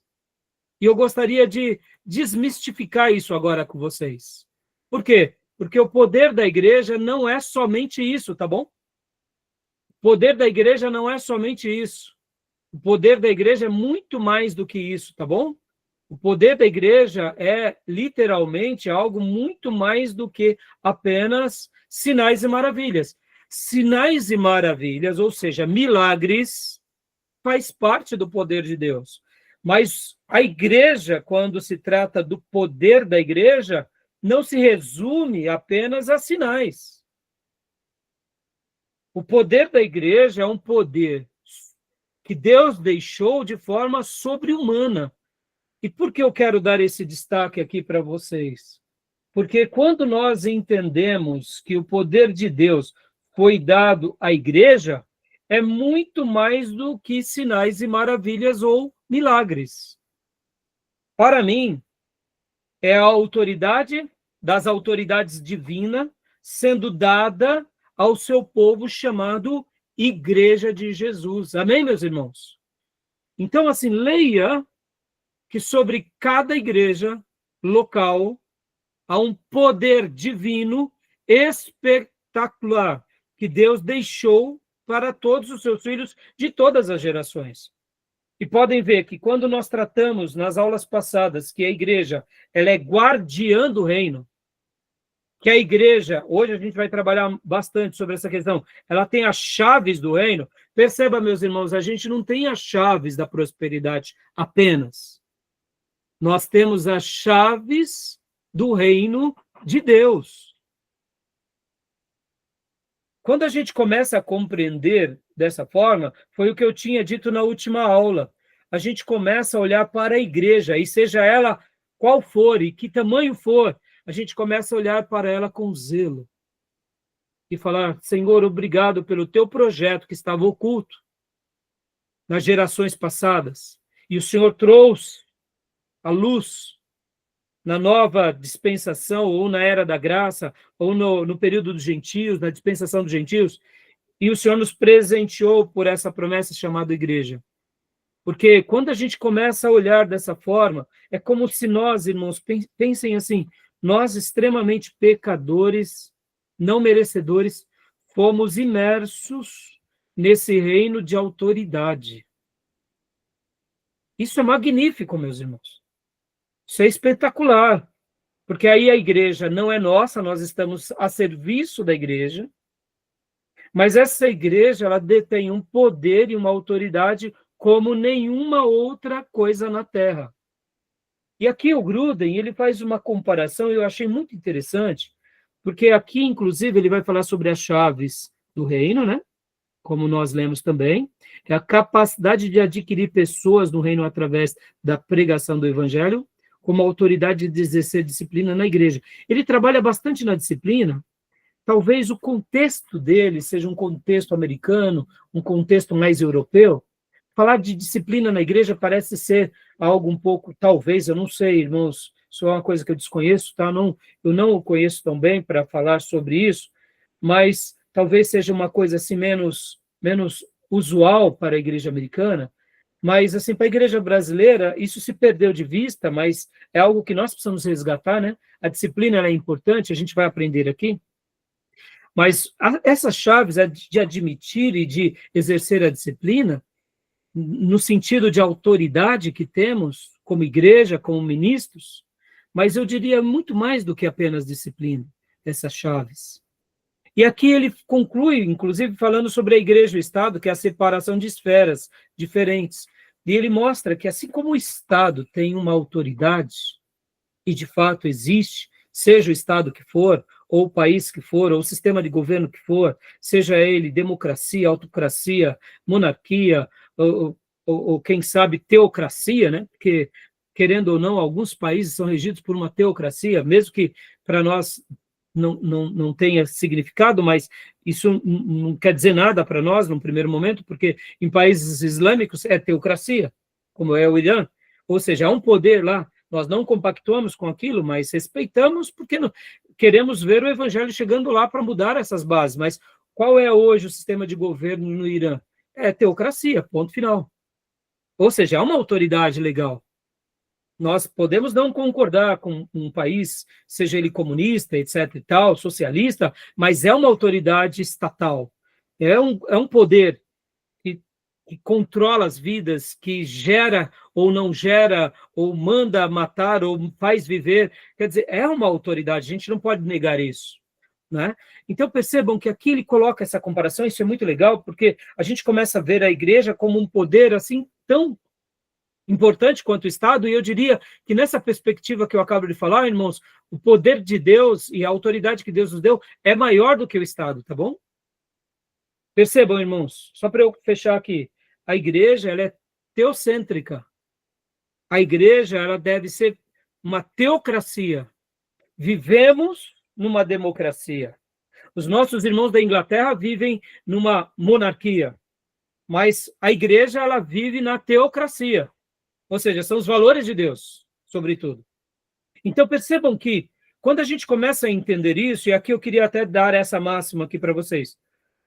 E eu gostaria de desmistificar isso agora com vocês. Por quê? Porque o poder da igreja não é somente isso, tá bom? O poder da igreja não é somente isso. O poder da igreja é muito mais do que isso, tá bom? O poder da igreja é literalmente algo muito mais do que apenas sinais e maravilhas. Sinais e maravilhas, ou seja, milagres, faz parte do poder de Deus. Mas a igreja, quando se trata do poder da igreja, não se resume apenas a sinais. O poder da igreja é um poder que Deus deixou de forma sobre-humana. E por que eu quero dar esse destaque aqui para vocês? Porque quando nós entendemos que o poder de Deus foi dado à igreja, é muito mais do que sinais e maravilhas ou milagres. Para mim, é a autoridade das autoridades divinas sendo dada ao seu povo chamado Igreja de Jesus. Amém, meus irmãos? Então, assim, leia que sobre cada igreja local há um poder divino espetacular que Deus deixou para todos os seus filhos de todas as gerações. E podem ver que quando nós tratamos nas aulas passadas que a igreja ela é guardiã do reino, que a igreja, hoje a gente vai trabalhar bastante sobre essa questão, ela tem as chaves do reino. Perceba, meus irmãos, a gente não tem as chaves da prosperidade apenas. Nós temos as chaves do reino de Deus. Quando a gente começa a compreender dessa forma, foi o que eu tinha dito na última aula, a gente começa a olhar para a igreja, e seja ela qual for e que tamanho for, a gente começa a olhar para ela com zelo. E falar, Senhor, obrigado pelo teu projeto que estava oculto nas gerações passadas. E o Senhor trouxe a luz na nova dispensação, ou na era da graça, ou no período dos gentios, na dispensação dos gentios, e o Senhor nos presenteou por essa promessa chamada igreja. Porque quando a gente começa a olhar dessa forma, é como se nós, irmãos, pensem assim, nós extremamente pecadores, não merecedores, fomos imersos nesse reino de autoridade. Isso é magnífico, meus irmãos. Isso é espetacular, porque aí a igreja não é nossa, nós estamos a serviço da igreja, Mas essa igreja, ela detém um poder e uma autoridade como nenhuma outra coisa na Terra. E aqui o Gruden, ele faz uma comparação, eu achei muito interessante, porque aqui, inclusive, ele vai falar sobre as chaves do reino, né? Como nós lemos também, é a capacidade de adquirir pessoas no reino através da pregação do evangelho, como autoridade de exercer disciplina na igreja. Ele trabalha bastante na disciplina, talvez o contexto dele seja um contexto americano, um contexto mais europeu. Falar de disciplina na igreja parece ser algo um pouco, talvez, eu não sei, irmãos, isso é uma coisa que eu desconheço, tá? Eu não o conheço tão bem para falar sobre isso, mas talvez seja uma coisa assim menos usual para a igreja americana, mas assim, para a igreja brasileira, isso se perdeu de vista, mas é algo que nós precisamos resgatar, né? A disciplina ela é importante, a gente vai aprender aqui, mas essas chaves de admitir e de exercer a disciplina, no sentido de autoridade que temos como igreja, como ministros, mas eu diria muito mais do que apenas disciplina, essas chaves. E aqui ele conclui, inclusive, falando sobre a igreja e o Estado, que é a separação de esferas diferentes. E ele mostra que, assim como o Estado tem uma autoridade, e de fato existe, seja o Estado que for, ou o país que for, ou o sistema de governo que for, seja ele democracia, autocracia, monarquia, ou quem sabe, teocracia, né? Porque, querendo ou não, alguns países são regidos por uma teocracia, mesmo que para nós não tenha significado, mas isso não quer dizer nada para nós, num primeiro momento, porque em países islâmicos é teocracia, como é o Irã, ou seja, há um poder lá, nós não compactuamos com aquilo, mas respeitamos, porque não, queremos ver o evangelho chegando lá para mudar essas bases, mas qual é hoje o sistema de governo no Irã? É teocracia, ponto final. Ou seja, há uma autoridade legal. Nós podemos não concordar com um país, seja ele comunista, etc. e tal, socialista, mas é uma autoridade estatal. É um poder que controla as vidas, que gera ou não gera, ou manda matar, ou faz viver. Quer dizer, é uma autoridade, a gente não pode negar isso. Né? Então percebam que aqui ele coloca essa comparação, isso é muito legal, porque a gente começa a ver a igreja como um poder assim tão importante quanto o Estado, e eu diria que nessa perspectiva que eu acabo de falar, irmãos, o poder de Deus e a autoridade que Deus nos deu é maior do que o Estado, tá bom? Percebam, irmãos, só para eu fechar aqui, a igreja, ela é teocêntrica. A igreja, ela deve ser uma teocracia. Vivemos numa democracia. Os nossos irmãos da Inglaterra vivem numa monarquia, mas a igreja, ela vive na teocracia. Ou seja, são os valores de Deus, sobretudo. Então, percebam que, quando a gente começa a entender isso, e aqui eu queria até dar essa máxima aqui para vocês,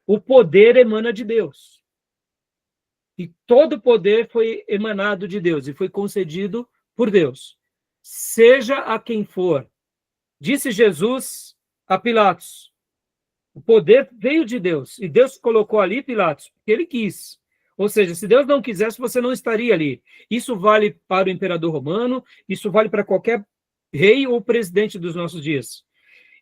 o poder emana de Deus. E todo poder foi emanado de Deus, e foi concedido por Deus. Seja a quem for. Disse Jesus a Pilatos, o poder veio de Deus, e Deus colocou ali Pilatos, porque ele quis. Ou seja, se Deus não quisesse, você não estaria ali. Isso vale para o imperador romano, isso vale para qualquer rei ou presidente dos nossos dias.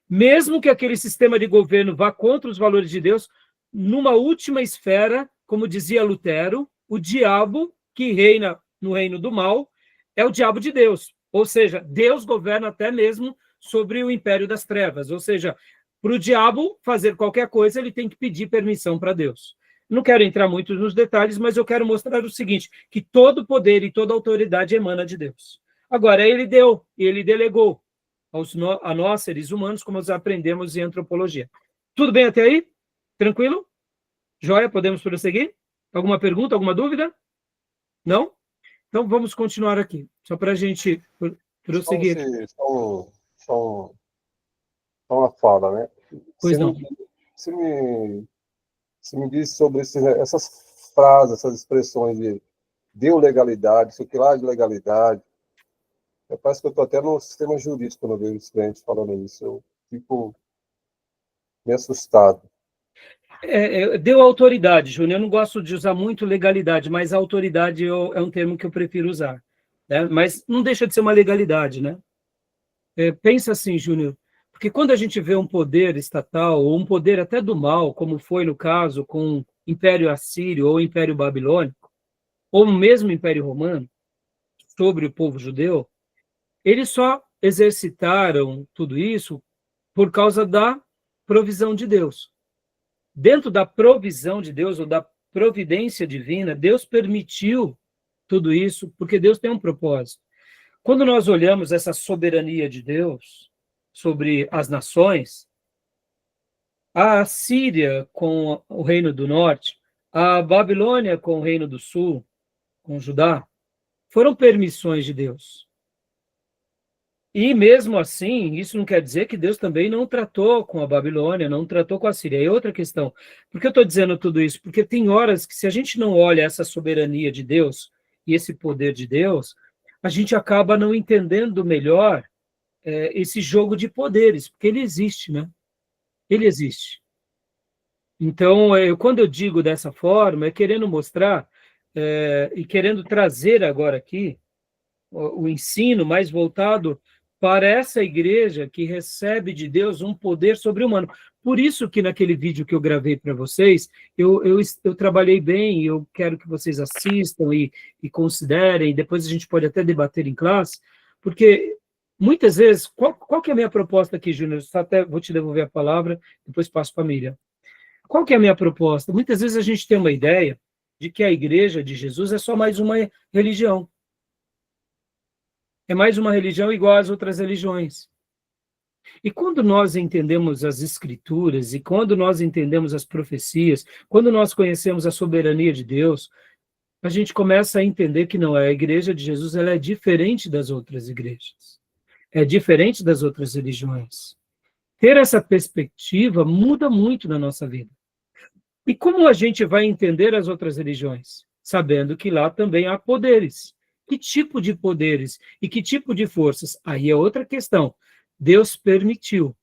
Mesmo que aquele sistema de governo vá contra os valores de Deus, numa última esfera, como dizia Lutero, o diabo que reina no reino do mal é o diabo de Deus. Ou seja, Deus governa até mesmo sobre o império das trevas. Ou seja, para o diabo fazer qualquer coisa, ele tem que pedir permissão para Deus. Não quero entrar muito nos detalhes, mas eu quero mostrar o seguinte, que todo poder e toda autoridade emana de Deus. Agora, ele deu, ele delegou a nós, seres humanos, como nós aprendemos em antropologia. Tudo bem até aí? Tranquilo? Joia, podemos prosseguir? Alguma pergunta, alguma dúvida? Não? Então, vamos continuar aqui, só para a gente prosseguir. Só uma fala, né? Pois não. Você me diz sobre essas frases, essas expressões de deu legalidade, isso aqui lá de legalidade. Parece que eu estou até no sistema jurídico quando eu vejo os clientes falando isso. Eu fico meio assustado. Deu autoridade, Júnior. Eu não gosto de usar muito legalidade, mas autoridade é um termo que eu prefiro usar. Né? Mas não deixa de ser uma legalidade, né? Pensa assim, Júnior. Porque quando a gente vê um poder estatal, ou um poder até do mal, como foi no caso com o Império Assírio ou o Império Babilônico, ou mesmo o Império Romano, sobre o povo judeu, eles só exercitaram tudo isso por causa da provisão de Deus. Dentro da provisão de Deus, ou da providência divina, Deus permitiu tudo isso, porque Deus tem um propósito. Quando nós olhamos essa soberania de Deus sobre as nações, a Síria com o Reino do Norte, a Babilônia com o Reino do Sul, com Judá, foram permissões de Deus. E mesmo assim, isso não quer dizer que Deus também não tratou com a Babilônia, não tratou com a Síria. É outra questão. Por que eu estou dizendo tudo isso? Porque tem horas que, se a gente não olha essa soberania de Deus e esse poder de Deus, a gente acaba não entendendo melhor esse jogo de poderes, porque ele existe, né? Ele existe. Então, quando eu digo dessa forma, é querendo mostrar e querendo trazer agora aqui o ensino mais voltado para essa igreja que recebe de Deus um poder sobre-humano. Por isso que naquele vídeo que eu gravei para vocês, eu trabalhei bem, eu quero que vocês assistam e considerem, depois a gente pode até debater em classe, porque muitas vezes, qual que é a minha proposta aqui, Júnior? Até vou te devolver a palavra, depois passo para a Miriam. Qual que é a minha proposta? Muitas vezes a gente tem uma ideia de que a igreja de Jesus é só mais uma religião. É mais uma religião igual às outras religiões. E quando nós entendemos as escrituras, e quando nós entendemos as profecias, quando nós conhecemos a soberania de Deus, a gente começa a entender que não, a igreja de Jesus ela é diferente das outras igrejas. É diferente das outras religiões. Ter essa perspectiva muda muito na nossa vida. E como a gente vai entender as outras religiões? Sabendo que lá também há poderes. Que tipo de poderes e que tipo de forças? Aí é outra questão. Deus permitiu.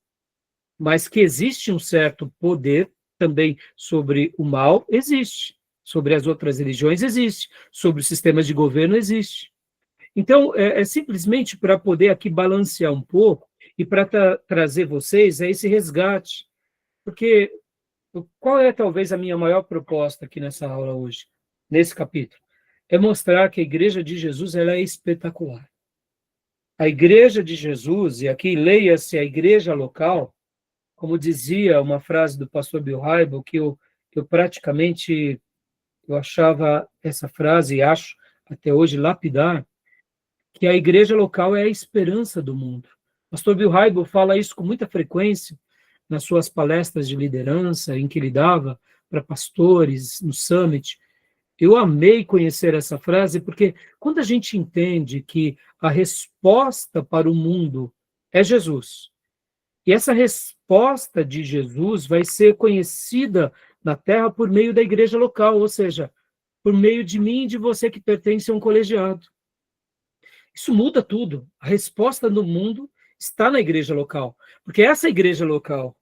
Mas que existe um certo poder também sobre o mal, existe. Sobre as outras religiões, existe. Sobre os sistemas de governo, existe. Então, é simplesmente para poder aqui balancear um pouco e para trazer vocês a esse resgate. Porque qual é talvez a minha maior proposta aqui nessa aula hoje, nesse capítulo? É mostrar que a igreja de Jesus ela é espetacular. A igreja de Jesus, e aqui leia-se a igreja local, como dizia uma frase do pastor Bill Hybel, que eu praticamente eu achava essa frase, e acho até hoje lapidar, que a igreja local é a esperança do mundo. O pastor Bill Hybel fala isso com muita frequência nas suas palestras de liderança, em que ele dava para pastores, no Summit. Eu amei conhecer essa frase, porque quando a gente entende que a resposta para o mundo é Jesus, e essa resposta de Jesus vai ser conhecida na terra por meio da igreja local, ou seja, por meio de mim e de você que pertence a um colegiado. Isso muda tudo. A resposta do mundo está na igreja local, porque essa igreja local,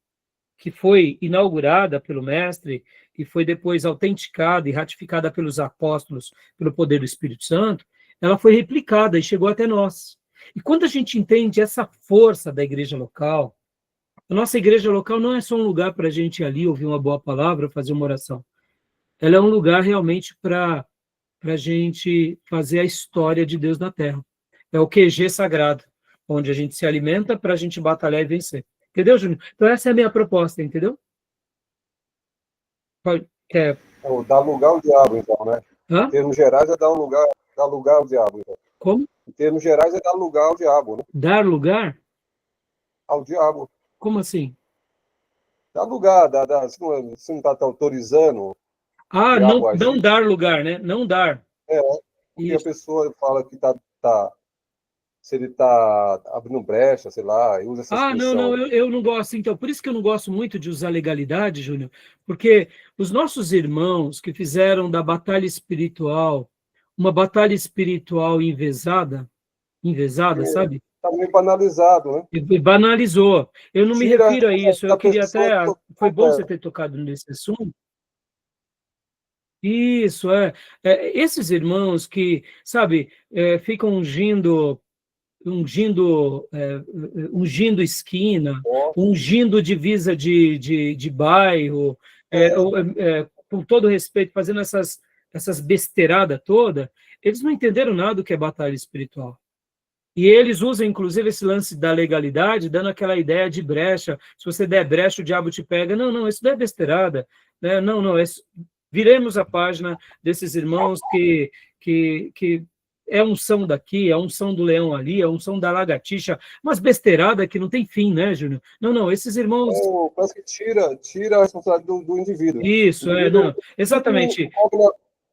que foi inaugurada pelo Mestre e foi depois autenticada e ratificada pelos apóstolos pelo poder do Espírito Santo, ela foi replicada e chegou até nós. E quando a gente entende essa força da igreja local, a nossa igreja local não é só um lugar para a gente ir ali ouvir uma boa palavra, fazer uma oração. Ela é um lugar realmente para a gente fazer a história de Deus na Terra. É o QG sagrado, onde a gente se alimenta para a gente batalhar e vencer. Entendeu, Júnior? Então essa é a minha proposta, entendeu? Quer... Dar lugar ao diabo, então, né? Hã? Em termos gerais é dar lugar ao diabo. Então. Como? Em termos gerais é dar lugar ao diabo, né? Dar lugar? Ao diabo. Como assim? Dar lugar, você não está autorizando. Ah, não dar lugar, né? Não dar. Porque isso. A pessoa fala que se ele está abrindo brecha, sei lá, e usa essa expressão. Não, eu não gosto. Então, por isso que eu não gosto muito de usar legalidade, Júnior, porque os nossos irmãos que fizeram da batalha espiritual uma batalha espiritual envezada, sabe? Está meio banalizado, né? E banalizou. Eu não me refiro a isso, eu queria até... Foi bom você ter tocado nesse assunto. Isso, esses irmãos que, sabe, ficam ungindo ungindo esquina, ungindo divisa de bairro, com todo respeito, fazendo essas besteiradas toda, eles não entenderam nada do que é batalha espiritual. E eles usam, inclusive, esse lance da legalidade, dando aquela ideia de brecha. Se você der brecha, o diabo te pega. Não, isso não é besteirada. Né? Não, viremos a página desses irmãos que é unção daqui, é unção do leão ali, é unção da lagartixa, mas besteirada que não tem fim, né, Júnior? Não, esses irmãos... Parece que tira a responsabilidade do indivíduo. Isso, exatamente.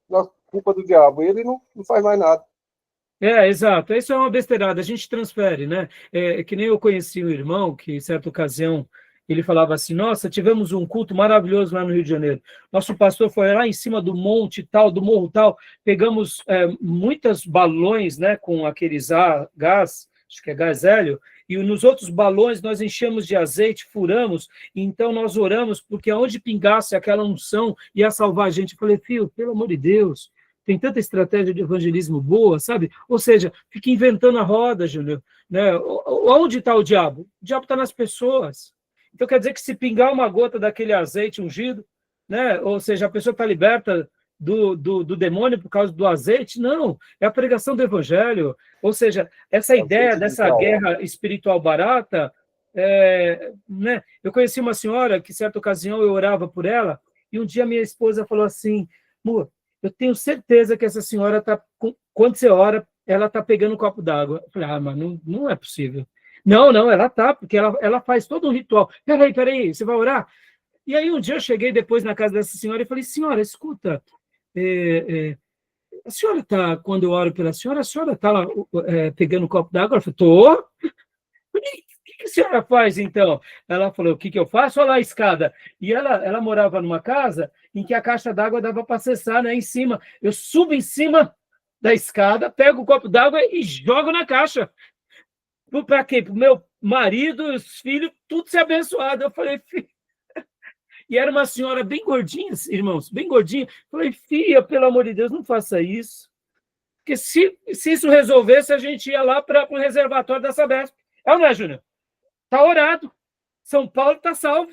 Na culpa do diabo, ele não faz mais nada. Exato, isso é uma besteirada, a gente transfere, né? Que nem eu conheci um irmão que, em certa ocasião, ele falava assim, nossa, tivemos um culto maravilhoso lá no Rio de Janeiro, nosso pastor foi lá em cima do monte tal, do morro tal, pegamos muitos balões, né, com aqueles gás, acho que é gás hélio, e nos outros balões nós enchemos de azeite, furamos, e então nós oramos, porque aonde pingasse aquela unção ia salvar a gente. Eu falei, filho, pelo amor de Deus, tem tanta estratégia de evangelismo boa, sabe? Ou seja, fica inventando a roda, Júnior. Né? Onde está o diabo? O diabo está nas pessoas. Então quer dizer que se pingar uma gota daquele azeite ungido, né? Ou seja, a pessoa está liberta do demônio por causa do azeite? Não, é a pregação do evangelho. Ou seja, essa ideia dessa guerra espiritual barata, né? Eu conheci uma senhora que, em certa ocasião, eu orava por ela, e um dia minha esposa falou assim, amor, eu tenho certeza que essa senhora está, quando você ora, ela está pegando um copo d'água. Eu falei, mas não é possível. Não, ela está, porque ela faz todo um ritual. Peraí, você vai orar? E aí um dia eu cheguei depois na casa dessa senhora e falei, senhora, escuta, a senhora está, quando eu oro pela senhora, a senhora está lá pegando um copo d'água? Ela falou, estou. O que a senhora faz, então? Ela falou, o que eu faço? Olha lá a escada. E ela morava numa casa em que a caixa d'água dava para acessar, né, em cima. Eu subo em cima da escada, pego o copo d'água e jogo na caixa. Para quê? Para o meu marido, os filhos, tudo ser abençoado. Eu falei, filho... E era uma senhora bem gordinha, irmãos, bem gordinha. Eu falei, filha, pelo amor de Deus, não faça isso. Porque se isso resolvesse, a gente ia lá para o reservatório da Sabesp. É ou não é, Júnior? Está orado. São Paulo está salvo.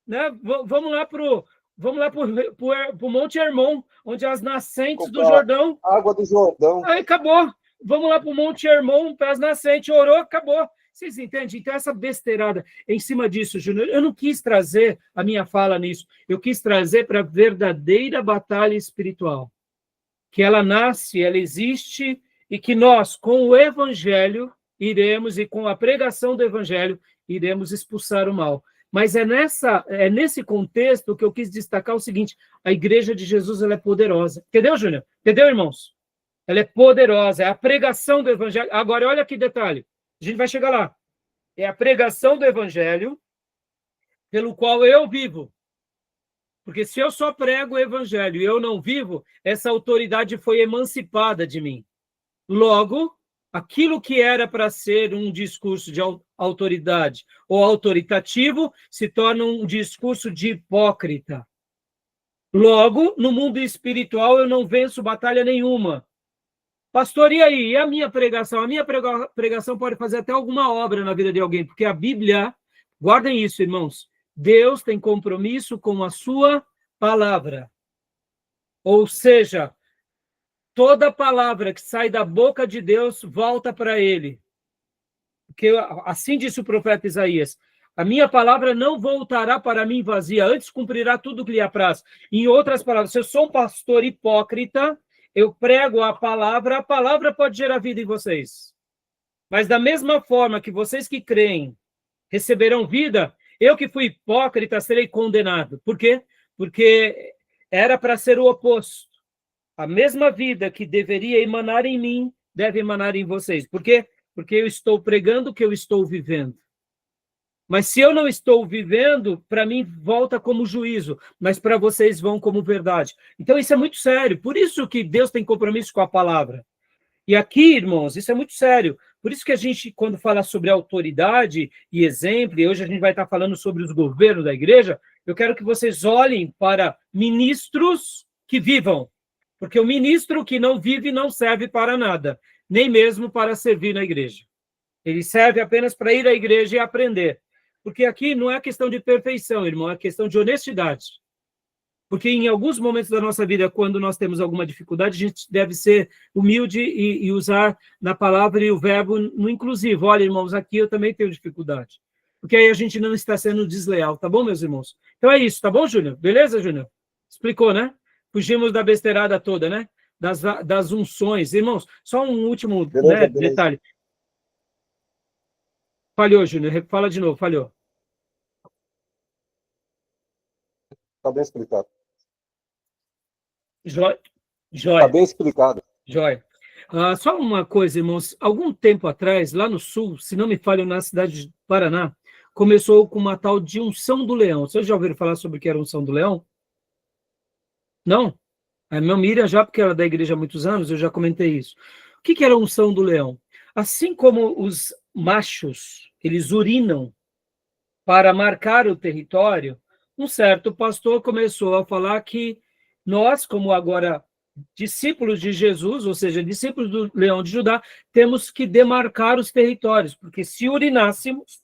Né? Vamos lá para o Monte Hermon, onde as nascentes do Jordão... Água do Jordão. Aí acabou. Vamos lá para o Monte Hermon, para as nascentes. Orou, acabou. Vocês entendem? Então, essa besteirada em cima disso, Júnior, eu não quis trazer a minha fala nisso. Eu quis trazer para a verdadeira batalha espiritual. Que ela nasce, ela existe, e que nós, com o Evangelho, iremos, e com a pregação do Evangelho, iremos expulsar o mal. Mas é nesse contexto que eu quis destacar o seguinte, a Igreja de Jesus ela é poderosa. Entendeu, Júnior? Entendeu, irmãos? Ela é poderosa, é a pregação do Evangelho. Agora, olha que detalhe, a gente vai chegar lá. É a pregação do Evangelho pelo qual eu vivo. Porque se eu só prego o Evangelho e eu não vivo, essa autoridade foi emancipada de mim. Logo, aquilo que era para ser um discurso de autoridade ou autoritativo se torna um discurso de hipócrita. Logo, no mundo espiritual, eu não venço batalha nenhuma. Pastor, e aí? E a minha pregação? A minha pregação pode fazer até alguma obra na vida de alguém, porque a Bíblia, guardem isso, irmãos, Deus tem compromisso com a sua palavra. Ou seja, toda palavra que sai da boca de Deus volta para ele. Porque assim disse o profeta Isaías, a minha palavra não voltará para mim vazia, antes cumprirá tudo o que lhe apraz. Em outras palavras, se eu sou um pastor hipócrita, eu prego a palavra pode gerar vida em vocês. Mas da mesma forma que vocês que creem receberão vida, eu que fui hipócrita serei condenado. Por quê? Porque era para ser o oposto. A mesma vida que deveria emanar em mim, deve emanar em vocês. Por quê? Porque eu estou pregando o que eu estou vivendo. Mas se eu não estou vivendo, para mim volta como juízo, mas para vocês vão como verdade. Então isso é muito sério, por isso que Deus tem compromisso com a palavra. E aqui, irmãos, isso é muito sério. Por isso que a gente, quando fala sobre autoridade e exemplo, e hoje a gente vai estar falando sobre os governos da igreja, eu quero que vocês olhem para ministros que vivam. Porque o ministro que não vive não serve para nada, nem mesmo para servir na igreja. Ele serve apenas para ir à igreja e aprender. Porque aqui não é questão de perfeição, irmão, é questão de honestidade. Porque em alguns momentos da nossa vida, quando nós temos alguma dificuldade, a gente deve ser humilde e usar na palavra e o verbo no inclusivo. Olha, irmãos, aqui eu também tenho dificuldade. Porque aí a gente não está sendo desleal, tá bom, meus irmãos? Então é isso, tá bom, Júnior? Beleza, Júnior? Explicou, né? Fugimos da besteirada toda, né? Das unções. Irmãos, só um último Beleza. detalhe. Falhou, Júnior. Fala de novo, falhou. Está bem explicado. Joia. Está bem explicado. Joia. Só uma coisa, irmãos. Algum tempo atrás, lá no sul, se não me falho, na cidade de Paraná, começou com uma tal de unção do leão. Vocês já ouviram falar sobre o que era unção do leão? Não? A minha Miriam, já porque ela é da igreja há muitos anos, eu já comentei isso. O que era a unção do leão? Assim como os machos, eles urinam para marcar o território, um certo pastor começou a falar que nós, como agora discípulos de Jesus, ou seja, discípulos do Leão de Judá, temos que demarcar os territórios, porque se urinássemos,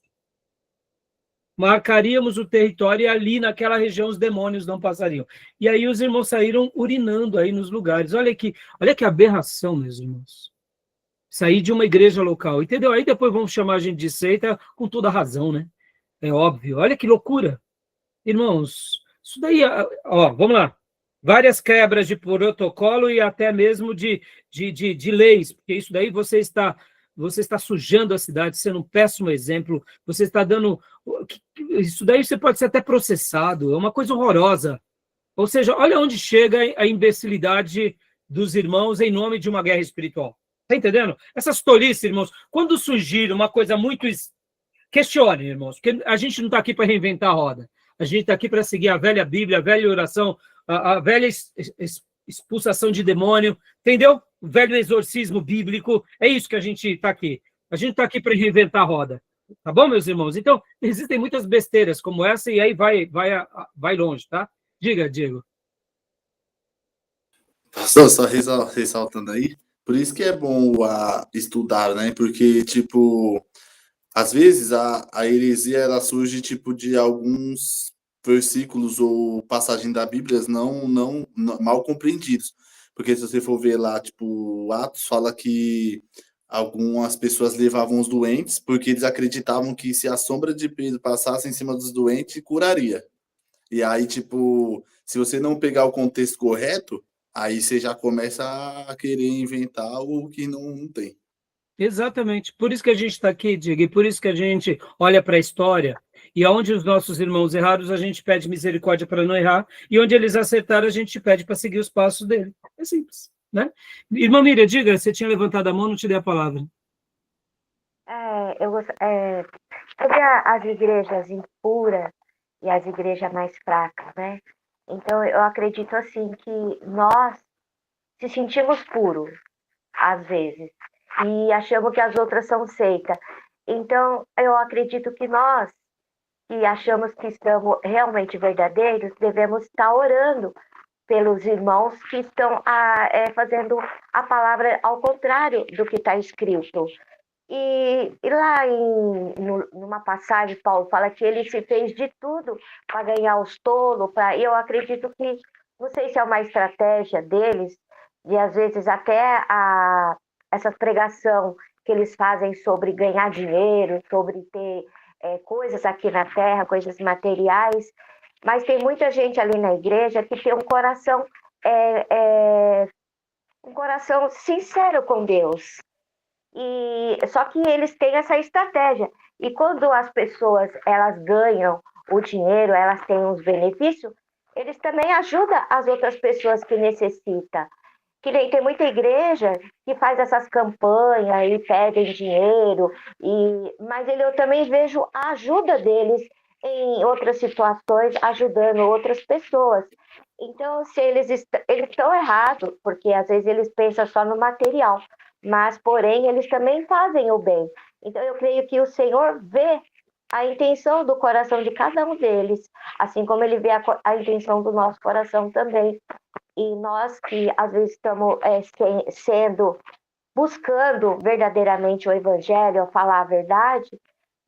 marcaríamos o território e ali naquela região os demônios não passariam. E aí os irmãos saíram urinando aí nos lugares. Olha que aberração, meus irmãos. Sair de uma igreja local, entendeu? Aí depois vamos chamar a gente de seita com toda razão, né? É óbvio. Olha que loucura. Irmãos, isso daí, ó, vamos lá. Várias quebras de protocolo e até mesmo de leis, porque isso daí você está sujando a cidade, sendo um péssimo exemplo, você está dando... Isso daí você pode ser até processado, é uma coisa horrorosa. Ou seja, olha onde chega a imbecilidade dos irmãos em nome de uma guerra espiritual. Está entendendo? Essas tolices, irmãos, quando surgir uma coisa muito... Questione, irmãos, porque a gente não está aqui para reinventar a roda. A gente está aqui para seguir a velha Bíblia, a velha oração, a velha expulsação de demônio, entendeu? O velho exorcismo bíblico. É isso que a gente está aqui. A gente está aqui para reinventar a roda. Tá bom, meus irmãos? Então, existem muitas besteiras como essa e aí vai longe, tá? Diga, Diego. Só ressaltando aí, por isso que é bom estudar, né? Porque, tipo, às vezes a heresia ela surge tipo de alguns versículos ou passagens da Bíblia não mal compreendidos. Porque se você for ver lá, tipo, Atos fala que algumas pessoas levavam os doentes porque eles acreditavam que se a sombra de Pedro passasse em cima dos doentes, curaria. E aí, tipo, se você não pegar o contexto correto, aí você já começa a querer inventar o que não tem. Exatamente. Por isso que a gente está aqui, Diego, e por isso que a gente olha para a história, e onde os nossos irmãos erraram, a gente pede misericórdia para não errar, e onde eles acertaram, a gente pede para seguir os passos dele. É simples, né? Irmã Miriam, diga, você tinha levantado a mão, não te dei a palavra. Sobre as igrejas impuras e as igrejas mais fracas, né? Então, eu acredito, assim, que nós se sentimos puros, às vezes, e achamos que as outras são seita. Então, eu acredito que nós, que achamos que estamos realmente verdadeiros, devemos estar orando pelos irmãos que estão fazendo a palavra ao contrário do que está escrito. E lá numa passagem, Paulo fala que ele se fez de tudo para ganhar os tolos, e eu acredito que, não sei se é uma estratégia deles, de às vezes até essa pregação que eles fazem sobre ganhar dinheiro, sobre ter coisas aqui na terra, coisas materiais, mas tem muita gente ali na igreja que tem um coração sincero com Deus. Só que eles têm essa estratégia. E quando as pessoas elas ganham o dinheiro, elas têm os benefícios, eles também ajudam as outras pessoas que necessitam. Que nem tem muita igreja que faz essas campanhas e pedem dinheiro, mas eu também vejo a ajuda deles em outras situações, ajudando outras pessoas. Então, se eles estão errados, porque às vezes eles pensam só no material, mas, porém, eles também fazem o bem. Então, eu creio que o Senhor vê a intenção do coração de cada um deles, assim como Ele vê a intenção do nosso coração também. E nós que, às vezes, estamos sendo buscando verdadeiramente o evangelho, falar a verdade,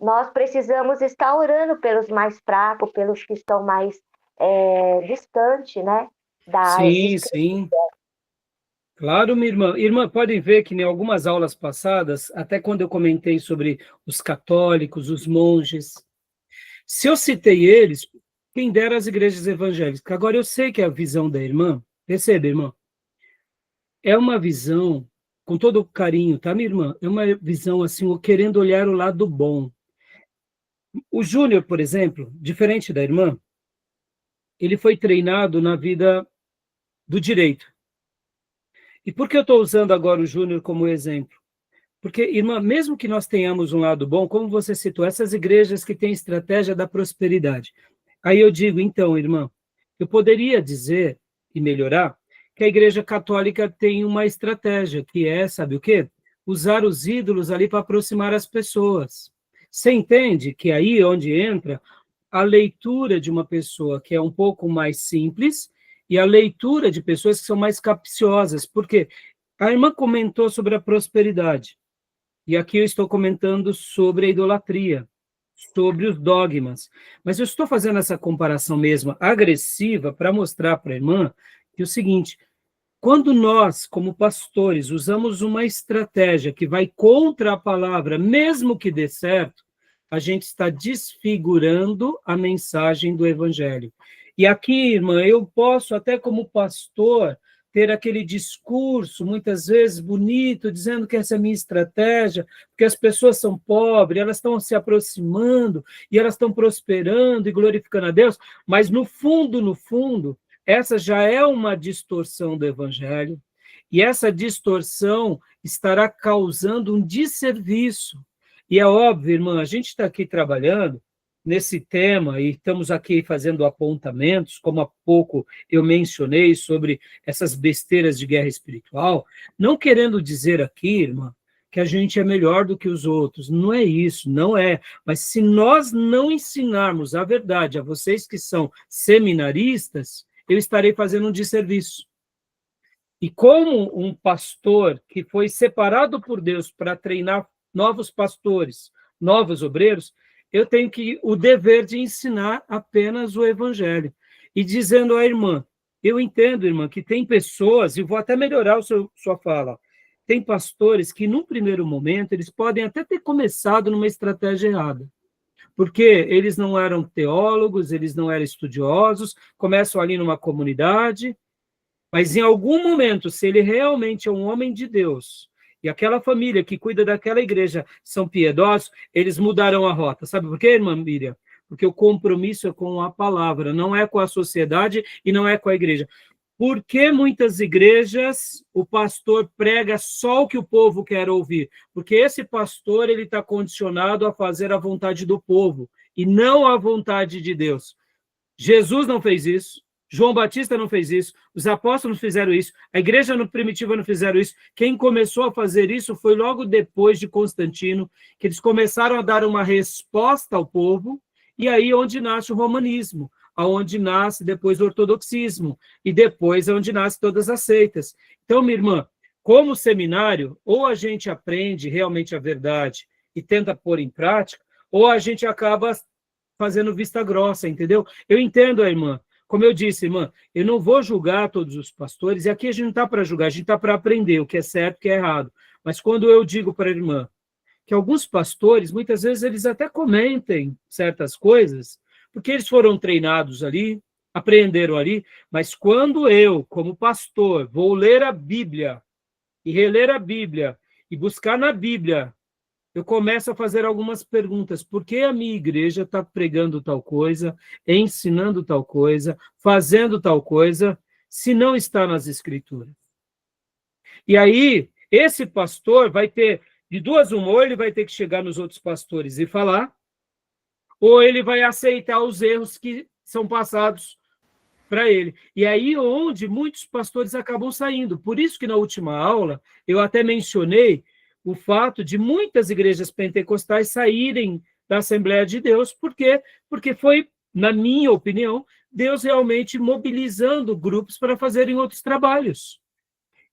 nós precisamos estar orando pelos mais fracos, pelos que estão mais distantes, né? Sim, sim. Claro, minha irmã. Irmã, podem ver que em algumas aulas passadas, até quando eu comentei sobre os católicos, os monges, se eu citei eles, quem dera as igrejas evangélicas. Agora, eu sei que a visão da irmã, percebe, irmã? É uma visão, com todo o carinho, tá, minha irmã? É uma visão, assim, querendo olhar o lado bom. O Júnior, por exemplo, diferente da irmã, ele foi treinado na vida do direito. E por que eu estou usando agora o Júnior como exemplo? Porque, irmã, mesmo que nós tenhamos um lado bom, como você citou, essas igrejas que têm estratégia da prosperidade. Aí eu digo, então, irmã, eu poderia dizer e melhorar que a Igreja Católica tem uma estratégia, que é, sabe o quê? Usar os ídolos ali para aproximar as pessoas. Você entende que aí é onde entra a leitura de uma pessoa que é um pouco mais simples e a leitura de pessoas que são mais capciosas. Por quê? A irmã comentou sobre a prosperidade. E aqui eu estou comentando sobre a idolatria, sobre os dogmas. Mas eu estou fazendo essa comparação mesmo agressiva para mostrar para a irmã que é o seguinte, quando nós, como pastores, usamos uma estratégia que vai contra a palavra, mesmo que dê certo, a gente está desfigurando a mensagem do evangelho. E aqui, irmã, eu posso até como pastor ter aquele discurso, muitas vezes bonito, dizendo que essa é a minha estratégia, porque as pessoas são pobres, elas estão se aproximando, e elas estão prosperando e glorificando a Deus, mas no fundo, essa já é uma distorção do evangelho, e essa distorção estará causando um desserviço. E é óbvio, irmã, a gente está aqui trabalhando nesse tema e estamos aqui fazendo apontamentos, como há pouco eu mencionei sobre essas besteiras de guerra espiritual, não querendo dizer aqui, irmã, que a gente é melhor do que os outros. Não é isso, não é. Mas se nós não ensinarmos a verdade a vocês que são seminaristas, eu estarei fazendo um desserviço. E como um pastor que foi separado por Deus para treinar novos pastores, novos obreiros, eu tenho o dever de ensinar apenas o evangelho. E dizendo à irmã, eu entendo, irmã, que tem pessoas, e vou até melhorar sua fala, tem pastores que, num primeiro momento, eles podem até ter começado numa estratégia errada, porque eles não eram teólogos, eles não eram estudiosos, começam ali numa comunidade, mas em algum momento, se ele realmente é um homem de Deus, e aquela família que cuida daquela igreja são piedosos, eles mudarão a rota. Sabe por quê, irmã Miriam? Porque o compromisso é com a palavra, não é com a sociedade e não é com a igreja. Por que muitas igrejas o pastor prega só o que o povo quer ouvir? Porque esse pastor ele está condicionado a fazer a vontade do povo e não a vontade de Deus. Jesus não fez isso. João Batista não fez isso, os apóstolos fizeram isso, a igreja primitiva não fizeram isso. Quem começou a fazer isso foi logo depois de Constantino, que eles começaram a dar uma resposta ao povo, e aí onde nasce o romanismo, aonde nasce depois o ortodoxismo, e depois é onde nasce todas as seitas. Então, minha irmã, como seminário, ou a gente aprende realmente a verdade e tenta pôr em prática, ou a gente acaba fazendo vista grossa, entendeu? Eu entendo a irmã. Como eu disse, irmã, eu não vou julgar todos os pastores, e aqui a gente não está para julgar, a gente está para aprender o que é certo e o que é errado. Mas quando eu digo para a irmã que alguns pastores, muitas vezes, eles até comentem certas coisas, porque eles foram treinados ali, aprenderam ali, mas quando eu, como pastor, vou ler a Bíblia, e reler a Bíblia, e buscar na Bíblia, eu começo a fazer algumas perguntas. Por que a minha igreja está pregando tal coisa, ensinando tal coisa, fazendo tal coisa, se não está nas Escrituras? E aí, esse pastor vai ter, de duas uma, ou ele vai ter que chegar nos outros pastores e falar, ou ele vai aceitar os erros que são passados para ele. E aí onde muitos pastores acabam saindo. Por isso que na última aula, eu até mencionei o fato de muitas igrejas pentecostais saírem da Assembleia de Deus. Por quê? Porque foi, na minha opinião, Deus realmente mobilizando grupos para fazerem outros trabalhos.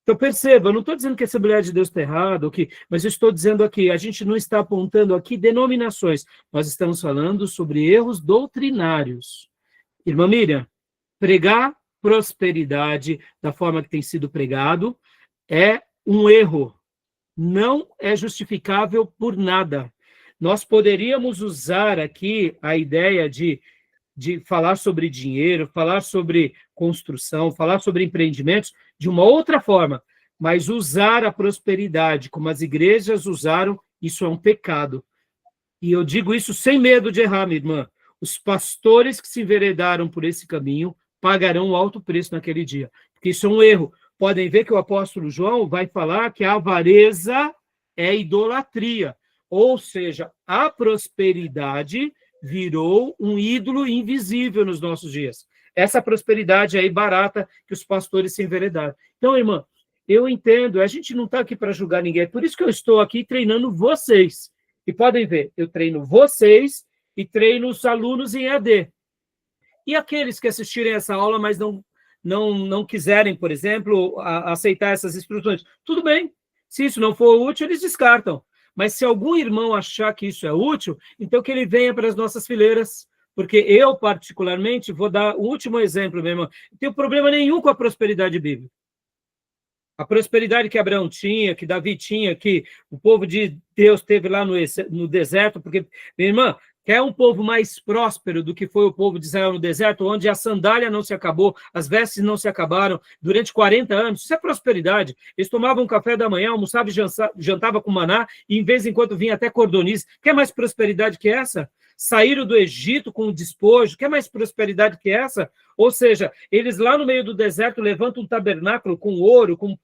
Então, perceba, eu não estou dizendo que a Assembleia de Deus está errada, mas eu estou dizendo aqui, a gente não está apontando aqui denominações, nós estamos falando sobre erros doutrinários. Irmã Miriam, pregar prosperidade da forma que tem sido pregado é um erro, não é justificável por nada. Nós poderíamos usar aqui a ideia de falar sobre dinheiro, falar sobre construção, falar sobre empreendimentos de uma outra forma, mas usar a prosperidade como as igrejas usaram, isso é um pecado. E eu digo isso sem medo de errar, minha irmã. Os pastores que se enveredaram por esse caminho pagarão um alto preço naquele dia, porque isso é um erro. Podem ver que o apóstolo João vai falar que a avareza é idolatria, ou seja, a prosperidade virou um ídolo invisível nos nossos dias. Essa prosperidade aí barata que os pastores se enveredaram. Então, irmã, eu entendo, a gente não está aqui para julgar ninguém, é por isso que eu estou aqui treinando vocês. E podem ver, eu treino vocês e treino os alunos em EAD. E aqueles que assistirem essa aula, mas não quiserem, por exemplo, aceitar essas instruções, tudo bem. Se isso não for útil, eles descartam. Mas se algum irmão achar que isso é útil, então que ele venha para as nossas fileiras, porque eu, particularmente, vou dar o último exemplo, meu irmão. Não tenho problema nenhum com a prosperidade bíblica. A prosperidade que Abraão tinha, que Davi tinha, que o povo de Deus teve lá no deserto, porque, minha irmã, quer um povo mais próspero do que foi o povo de Israel no deserto, onde a sandália não se acabou, as vestes não se acabaram durante 40 anos. Isso é prosperidade. Eles tomavam café da manhã, almoçavam e jantavam com maná, e em vez em quando vinha até cordoniz. Quer mais prosperidade que essa? Saíram do Egito com o despojo. Quer mais prosperidade que essa? Ou seja, eles lá no meio do deserto levantam um tabernáculo com ouro, com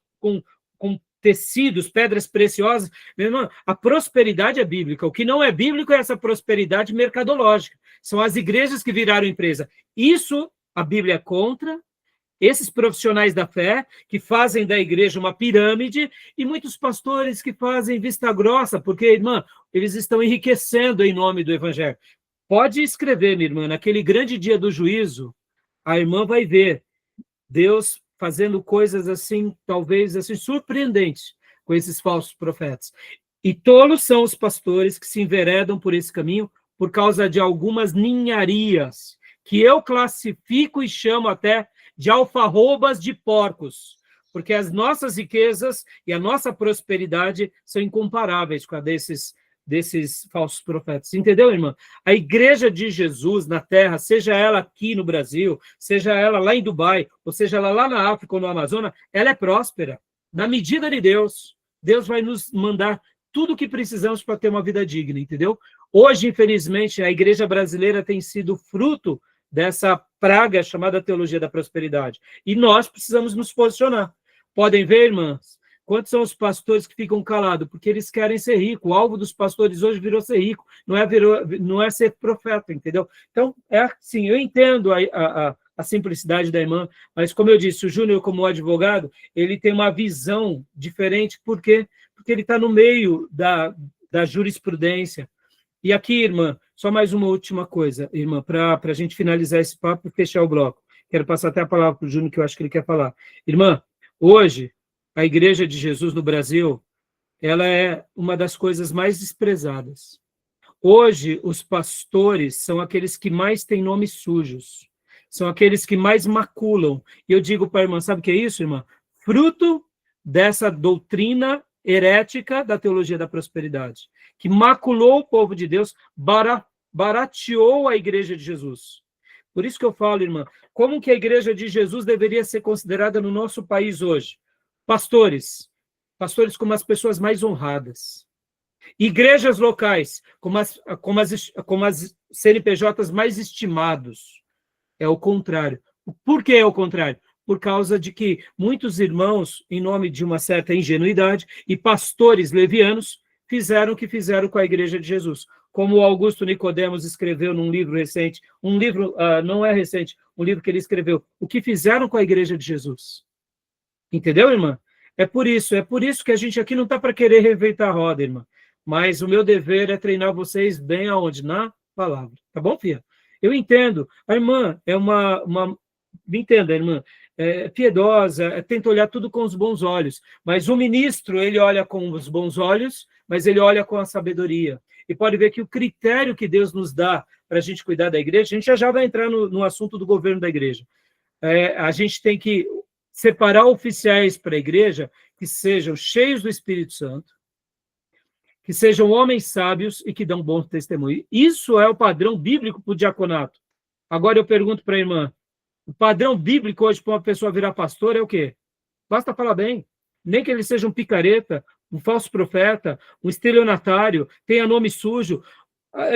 tecidos, pedras preciosas. Meu irmão, a prosperidade é bíblica. O que não é bíblico é essa prosperidade mercadológica. São as igrejas que viraram empresa. Isso a Bíblia é contra. Esses profissionais da fé que fazem da igreja uma pirâmide e muitos pastores que fazem vista grossa, porque, irmã, eles estão enriquecendo em nome do evangelho. Pode escrever, minha irmã, naquele grande dia do juízo, a irmã vai ver Deus fazendo coisas assim, talvez assim, surpreendentes com esses falsos profetas. E tolos são os pastores que se enveredam por esse caminho por causa de algumas ninharias, que eu classifico e chamo até de alfarrobas de porcos, porque as nossas riquezas e a nossa prosperidade são incomparáveis com a desses falsos profetas. Entendeu, irmã? A igreja de Jesus na terra, seja ela aqui no Brasil, seja ela lá em Dubai, ou seja ela lá na África ou no Amazonas, ela é próspera. Na medida de Deus, Deus vai nos mandar tudo o que precisamos para ter uma vida digna, entendeu? Hoje, infelizmente, a igreja brasileira tem sido fruto dessa praga chamada teologia da prosperidade. E nós precisamos nos posicionar. Podem ver, irmãs, quantos são os pastores que ficam calados? Porque eles querem ser ricos. O alvo dos pastores hoje virou ser rico, não é ser profeta, entendeu? Então, é assim, eu entendo a simplicidade da irmã, mas, como eu disse, o Júnior, como advogado, ele tem uma visão diferente. Por quê? Porque ele está no meio da jurisprudência. E aqui, irmã, só mais uma última coisa, irmã, para a gente finalizar esse papo e fechar o bloco. Quero passar até a palavra para o Júnior, que eu acho que ele quer falar. Irmã, hoje, a Igreja de Jesus no Brasil, ela é uma das coisas mais desprezadas. Hoje, os pastores são aqueles que mais têm nomes sujos, são aqueles que mais maculam. E eu digo para a irmã, sabe o que é isso, irmã? Fruto dessa doutrina herética da teologia da prosperidade, que maculou o povo de Deus, barateou a Igreja de Jesus. Por isso que eu falo, irmã, como que a Igreja de Jesus deveria ser considerada no nosso país hoje? Pastores como as pessoas mais honradas. Igrejas locais como as CNPJs mais estimados. É o contrário. Por que é o contrário? Por causa de que muitos irmãos, em nome de uma certa ingenuidade, e pastores levianos, fizeram o que fizeram com a Igreja de Jesus. Como o Augusto Nicodemos escreveu num livro recente, um livro, não é recente, um livro que ele escreveu, o que fizeram com a Igreja de Jesus. Entendeu, irmã? É por isso que a gente aqui não está para querer reinventar a roda, irmã. Mas o meu dever é treinar vocês bem aonde? Na palavra. Tá bom, filha? Eu entendo. A irmã é me entenda, irmã, piedosa, tenta olhar tudo com os bons olhos. Mas o ministro, ele olha com os bons olhos, mas ele olha com a sabedoria. E pode ver que o critério que Deus nos dá para a gente cuidar da igreja, a gente já vai entrar no assunto do governo da igreja. A gente tem que separar oficiais para a igreja que sejam cheios do Espírito Santo, que sejam homens sábios e que dão bom testemunho. Isso é o padrão bíblico para o diaconato. Agora eu pergunto para a irmã, o padrão bíblico hoje para uma pessoa virar pastor é o quê? Basta falar bem. Nem que ele seja um picareta, um falso profeta, um estelionatário, tenha nome sujo.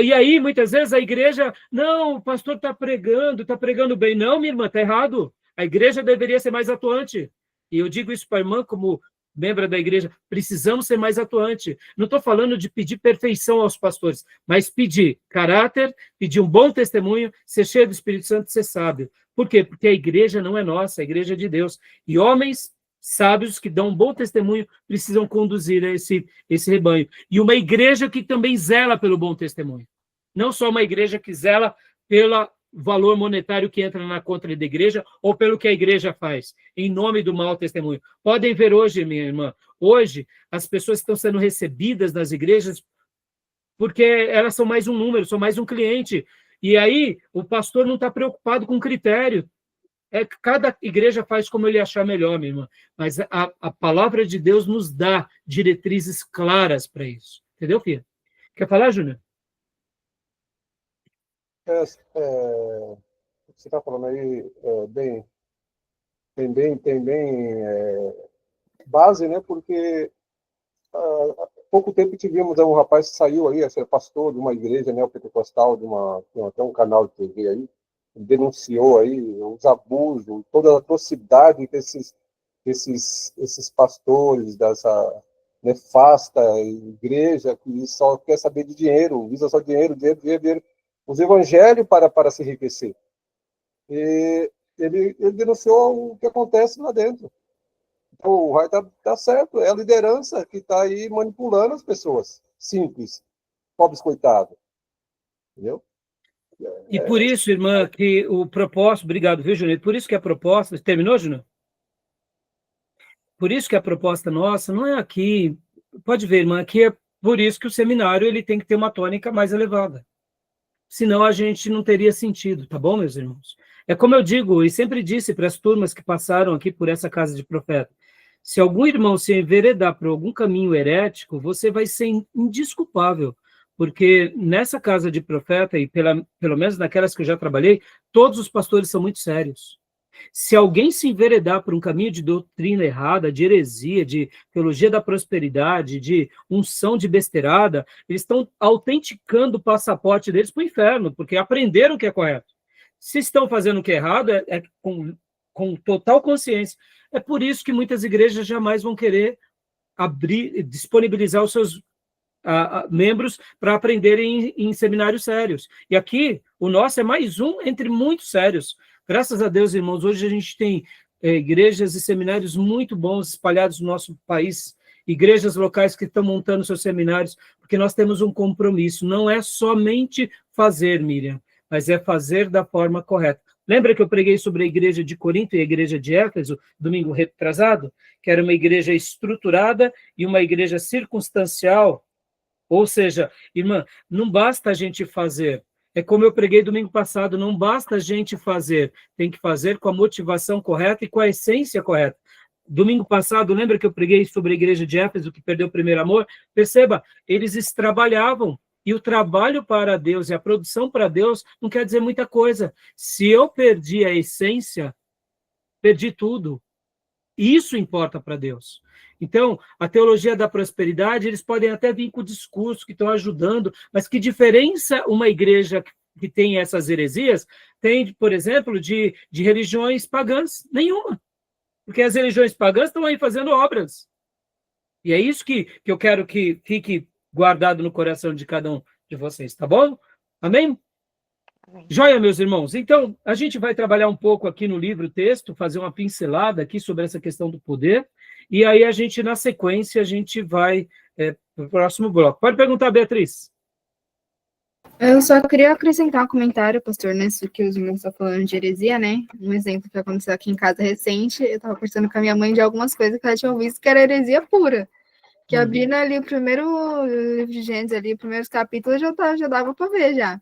E aí, muitas vezes, a igreja, não, o pastor está pregando bem. Não, minha irmã, está errado. A igreja deveria ser mais atuante. E eu digo isso para a irmã como membro da igreja, precisamos ser mais atuante. Não estou falando de pedir perfeição aos pastores, mas pedir caráter, pedir um bom testemunho, ser cheio do Espírito Santo e ser sábio. Por quê? Porque a igreja não é nossa, a igreja é de Deus. E homens sábios que dão um bom testemunho precisam conduzir esse rebanho. E uma igreja que também zela pelo bom testemunho. Não só uma igreja que zela pelo valor monetário que entra na conta da igreja ou pelo que a igreja faz, em nome do mau testemunho. Podem ver hoje, minha irmã, hoje as pessoas estão sendo recebidas nas igrejas porque elas são mais um número, são mais um cliente. E aí o pastor não está preocupado com critério. Cada igreja faz como ele achar melhor, minha irmã. Mas a palavra de Deus nos dá diretrizes claras para isso. Entendeu, filha? Quer falar, Júnior? Você está falando aí tem bem base, né? Porque há pouco tempo tivemos um rapaz que saiu aí, pastor de uma igreja neopentecostal, tem até um canal de TV aí, denunciou aí os abusos, toda a atrocidade que esses pastores dessa nefasta igreja que só quer saber de dinheiro, visa só dinheiro, os evangelhos para se enriquecer. E ele denunciou o que acontece lá dentro. Então, o Rai tá certo, é a liderança que está aí manipulando as pessoas, simples, pobres coitados. Entendeu? E por isso, irmã, que o propósito... Obrigado, viu, Júnior? Por isso que a proposta... Terminou, Júnior? Por isso que a proposta nossa não é aqui... Pode ver, irmã, aqui é por isso que o seminário ele tem que ter uma tônica mais elevada. Senão a gente não teria sentido, tá bom, meus irmãos? É como eu digo e sempre disse para as turmas que passaram aqui por essa casa de profeta, se algum irmão se enveredar por algum caminho herético, você vai ser indesculpável, porque nessa casa de profeta, e pelo menos naquelas que eu já trabalhei, todos os pastores são muito sérios. Se alguém se enveredar por um caminho de doutrina errada, de heresia, de teologia da prosperidade, de unção de besteirada, eles estão autenticando o passaporte deles para o inferno, porque aprenderam o que é correto. Se estão fazendo o que é errado, é com total consciência. É por isso que muitas igrejas jamais vão querer disponibilizar os seus membros para aprenderem em seminários sérios. E aqui, o nosso é mais um entre muitos sérios. Graças a Deus, irmãos, hoje a gente tem igrejas e seminários muito bons espalhados no nosso país, igrejas locais que estão montando seus seminários, porque nós temos um compromisso. Não é somente fazer, Miriam, mas é fazer da forma correta. Lembra que eu preguei sobre a igreja de Corinto e a igreja de Éfeso, domingo retrasado? Que era uma igreja estruturada e uma igreja circunstancial. Ou seja, irmã, não basta a gente fazer. É como eu preguei domingo passado, não basta a gente fazer, tem que fazer com a motivação correta e com a essência correta. Domingo passado, lembra que eu preguei sobre a igreja de Éfeso, que perdeu o primeiro amor? Perceba, eles trabalhavam, e o trabalho para Deus e a produção para Deus não quer dizer muita coisa. Se eu perdi a essência, perdi tudo. Isso importa para Deus. Então, a teologia da prosperidade, eles podem até vir com o discurso que estão ajudando, mas que diferença uma igreja que tem essas heresias tem, por exemplo, de religiões pagãs? Nenhuma. Porque as religiões pagãs estão aí fazendo obras. E é isso que eu quero que fique guardado no coração de cada um de vocês, tá bom? Amém? Joia, meus irmãos. Então, a gente vai trabalhar um pouco aqui no livro texto, fazer uma pincelada aqui sobre essa questão do poder, e aí a gente, na sequência, a gente vai para o próximo bloco. Pode perguntar, Beatriz. Eu só queria acrescentar um comentário, pastor, nisso que os irmãos estão falando de heresia, né? Um exemplo que aconteceu aqui em casa recente, eu estava conversando com a minha mãe de algumas coisas que ela tinha visto que era heresia pura. Que abrindo ali o primeiro livro de Gênesis, ali, os primeiros capítulos, já dava para ver já.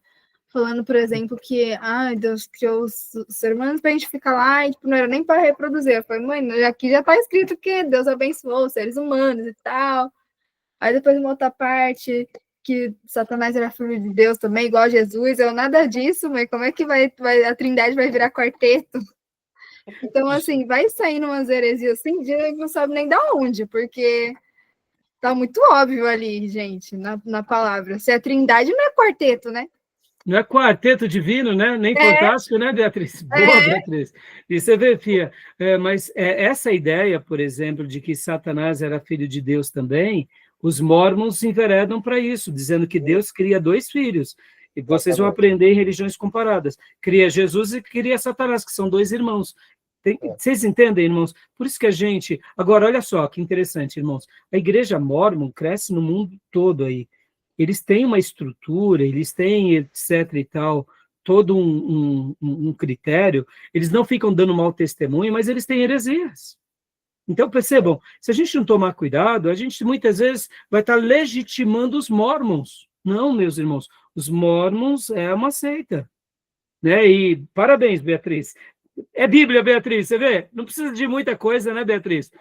Falando, por exemplo, que Deus criou os seres humanos para a gente ficar lá e tipo, não era nem para reproduzir. Eu falei, mãe, aqui já está escrito que Deus abençoou os seres humanos e tal. Aí depois uma outra parte que Satanás era filho de Deus também, igual a Jesus. Eu nada disso, mas como é que a Trindade vai virar quarteto? Então, assim, vai saindo umas heresias assim, de não sabe nem da onde, porque tá muito óbvio ali, gente, na palavra. Se é Trindade, não é quarteto, né? Não é quarteto divino, né? Nem fantástico, né, Beatriz? Boa, Beatriz. E você vê, Fia, mas essa ideia, por exemplo, de que Satanás era filho de Deus também, os mormons enveredam para isso, dizendo que Deus cria dois filhos. E vocês vão aprender em religiões comparadas. Cria Jesus e cria Satanás, que são dois irmãos. Vocês entendem, irmãos? Por isso que a gente... Agora, olha só, que interessante, irmãos. A igreja mórmon cresce no mundo todo aí. Eles têm uma estrutura, eles têm, etc. e tal, todo um critério. Eles não ficam dando mau testemunho, mas eles têm heresias. Então, percebam, se a gente não tomar cuidado, a gente muitas vezes vai estar legitimando os mormons. Não, meus irmãos, os mormons é uma seita. Né? E parabéns, Beatriz. É Bíblia, Beatriz, você vê? Não precisa de muita coisa, né, Beatriz?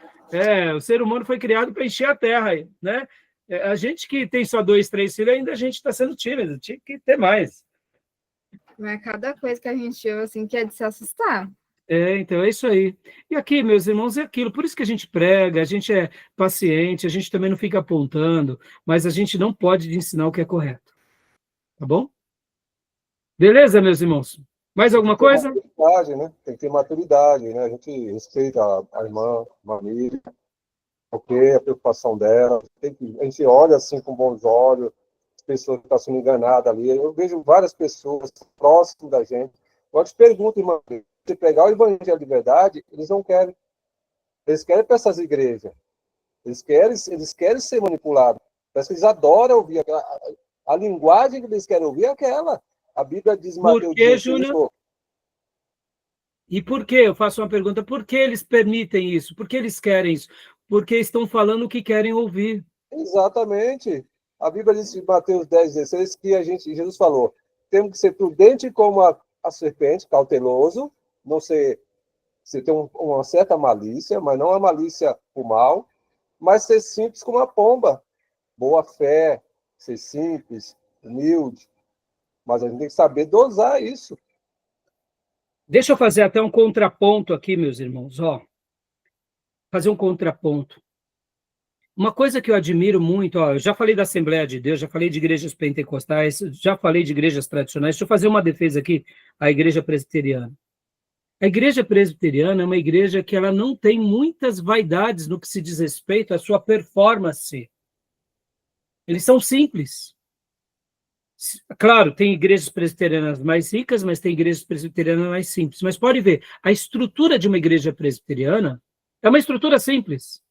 O ser humano foi criado para encher a terra, né? A gente que tem só 2, 3 filhos, ainda a gente está sendo tímido, tinha que ter mais. Mas cada coisa que a gente ouve, assim, que é de se assustar. Então é isso aí. E aqui, meus irmãos, é aquilo. Por isso que a gente prega, a gente é paciente, a gente também não fica apontando, mas a gente não pode ensinar o que é correto. Tá bom? Beleza, meus irmãos? Mais alguma coisa? Maturidade, né? Tem que ter maturidade, né? A gente respeita a irmã, a família, porque a preocupação dela, a gente olha assim com bons olhos, as pessoas que estão sendo enganadas ali. Eu vejo várias pessoas próximas da gente. Eu te pergunto, irmã, se pegar o evangelho de verdade, eles não querem. Eles querem para essas igrejas. Eles querem ser manipulados. Parece que eles adoram ouvir aquela. A linguagem que eles querem ouvir é aquela. A Bíblia diz em Mateus 18, Júnior? E por que? Eu faço uma pergunta. Por que eles permitem isso? Por que eles querem isso? Porque estão falando o que querem ouvir. Exatamente. A Bíblia diz em Mateus 10, 16 que Jesus falou, temos que ser prudente como a serpente, cauteloso, não ser, você tem uma certa malícia, mas não a malícia por mal, mas ser simples como a pomba. Boa fé, ser simples, humilde. Mas a gente tem que saber dosar isso. Deixa eu fazer até um contraponto aqui, meus irmãos. Fazer um contraponto. Uma coisa que eu admiro muito, eu já falei da Assembleia de Deus, já falei de igrejas pentecostais, já falei de igrejas tradicionais. Deixa eu fazer uma defesa aqui à igreja presbiteriana. A igreja presbiteriana é uma igreja que ela não tem muitas vaidades no que se diz respeito à sua performance. Eles são simples. Claro, tem igrejas presbiterianas mais ricas, mas tem igrejas presbiterianas mais simples. Mas pode ver, a estrutura de uma igreja presbiteriana é uma estrutura simples.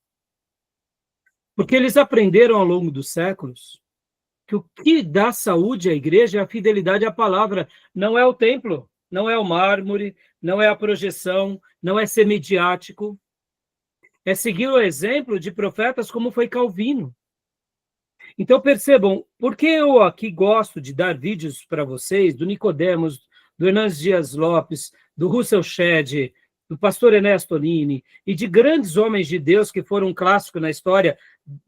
Porque eles aprenderam ao longo dos séculos que o que dá saúde à igreja é a fidelidade à palavra, não é o templo, não é o mármore, não é a projeção, não é ser midiático. É seguir o exemplo de profetas como foi Calvino. Então, percebam, porque eu aqui gosto de dar vídeos para vocês, do Nicodemos, do Hernandes Dias Lopes, do Russell Shedd, do pastor Ernesto Nini, e de grandes homens de Deus que foram um clássico na história,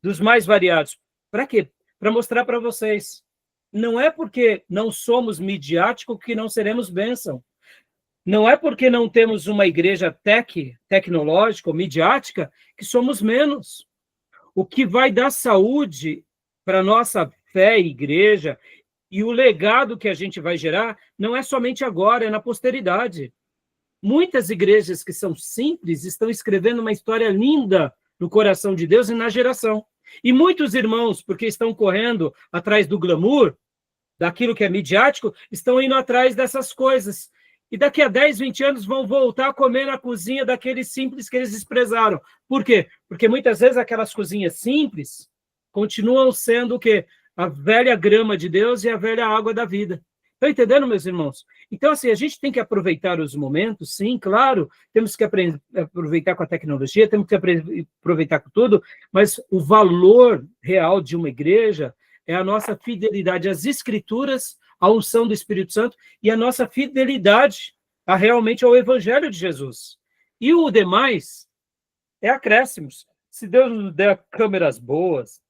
dos mais variados. Para quê? Para mostrar para vocês. Não é porque não somos midiáticos que não seremos bênção. Não é porque não temos uma igreja tecnológica ou midiática que somos menos. O que vai dar saúde para a nossa fé e igreja, e o legado que a gente vai gerar, não é somente agora, é na posteridade. Muitas igrejas que são simples estão escrevendo uma história linda no coração de Deus e na geração. E muitos irmãos, porque estão correndo atrás do glamour, daquilo que é midiático, estão indo atrás dessas coisas. E daqui a 10, 20 anos vão voltar a comer na cozinha daqueles simples que eles desprezaram. Por quê? Porque muitas vezes aquelas cozinhas simples continuam sendo o quê? a velha grama de Deus e a velha água da vida. Estão entendendo, meus irmãos? Então, assim, a gente tem que aproveitar os momentos, sim, claro, temos que aproveitar com a tecnologia, temos que aproveitar com tudo, mas o valor real de uma igreja é a nossa fidelidade às Escrituras, à unção do Espírito Santo e a nossa fidelidade realmente ao Evangelho de Jesus. E o demais é acréscimos. Se Deus nos der câmeras boas,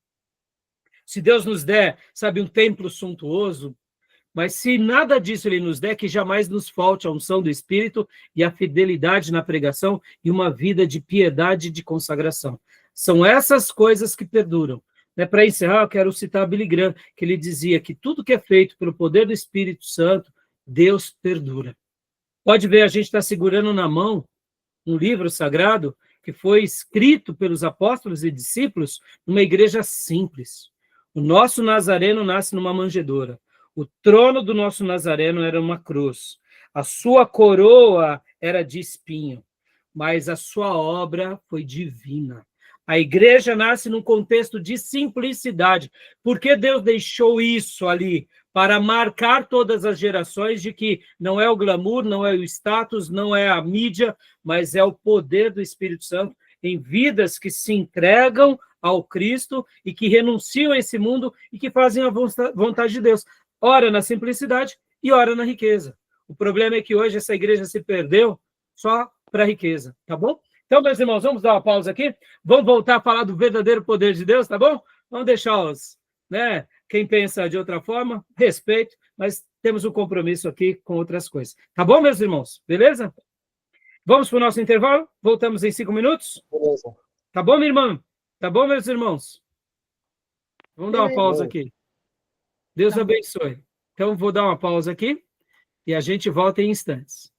se Deus nos der, sabe, um templo suntuoso, mas se nada disso ele nos der, que jamais nos falte a unção do Espírito e a fidelidade na pregação e uma vida de piedade e de consagração. São essas coisas que perduram. Para encerrar, eu quero citar Billy Graham, que ele dizia que tudo que é feito pelo poder do Espírito Santo, Deus perdura. Pode ver, a gente está segurando na mão um livro sagrado que foi escrito pelos apóstolos e discípulos numa igreja simples. O nosso Nazareno nasce numa manjedoura. O trono do nosso Nazareno era uma cruz. A sua coroa era de espinho, mas a sua obra foi divina. A igreja nasce num contexto de simplicidade. Por que Deus deixou isso ali? Para marcar todas as gerações de que não é o glamour, não é o status, não é a mídia, mas é o poder do Espírito Santo em vidas que se entregam ao Cristo e que renunciam a esse mundo e que fazem a vontade de Deus. Ora na simplicidade e ora na riqueza. O problema é que hoje essa igreja se perdeu só para a riqueza, tá bom? Então, meus irmãos, vamos dar uma pausa aqui. Vamos voltar a falar do verdadeiro poder de Deus, tá bom? Vamos deixar quem pensa de outra forma, respeito, mas temos um compromisso aqui com outras coisas. Tá bom, meus irmãos? Beleza? Vamos para o nosso intervalo? Voltamos em 5 minutos? Beleza. Tá bom, minha irmã? Tá bom, meus irmãos? Vamos dar uma pausa aqui. Deus abençoe. Então, vou dar uma pausa aqui e a gente volta em instantes.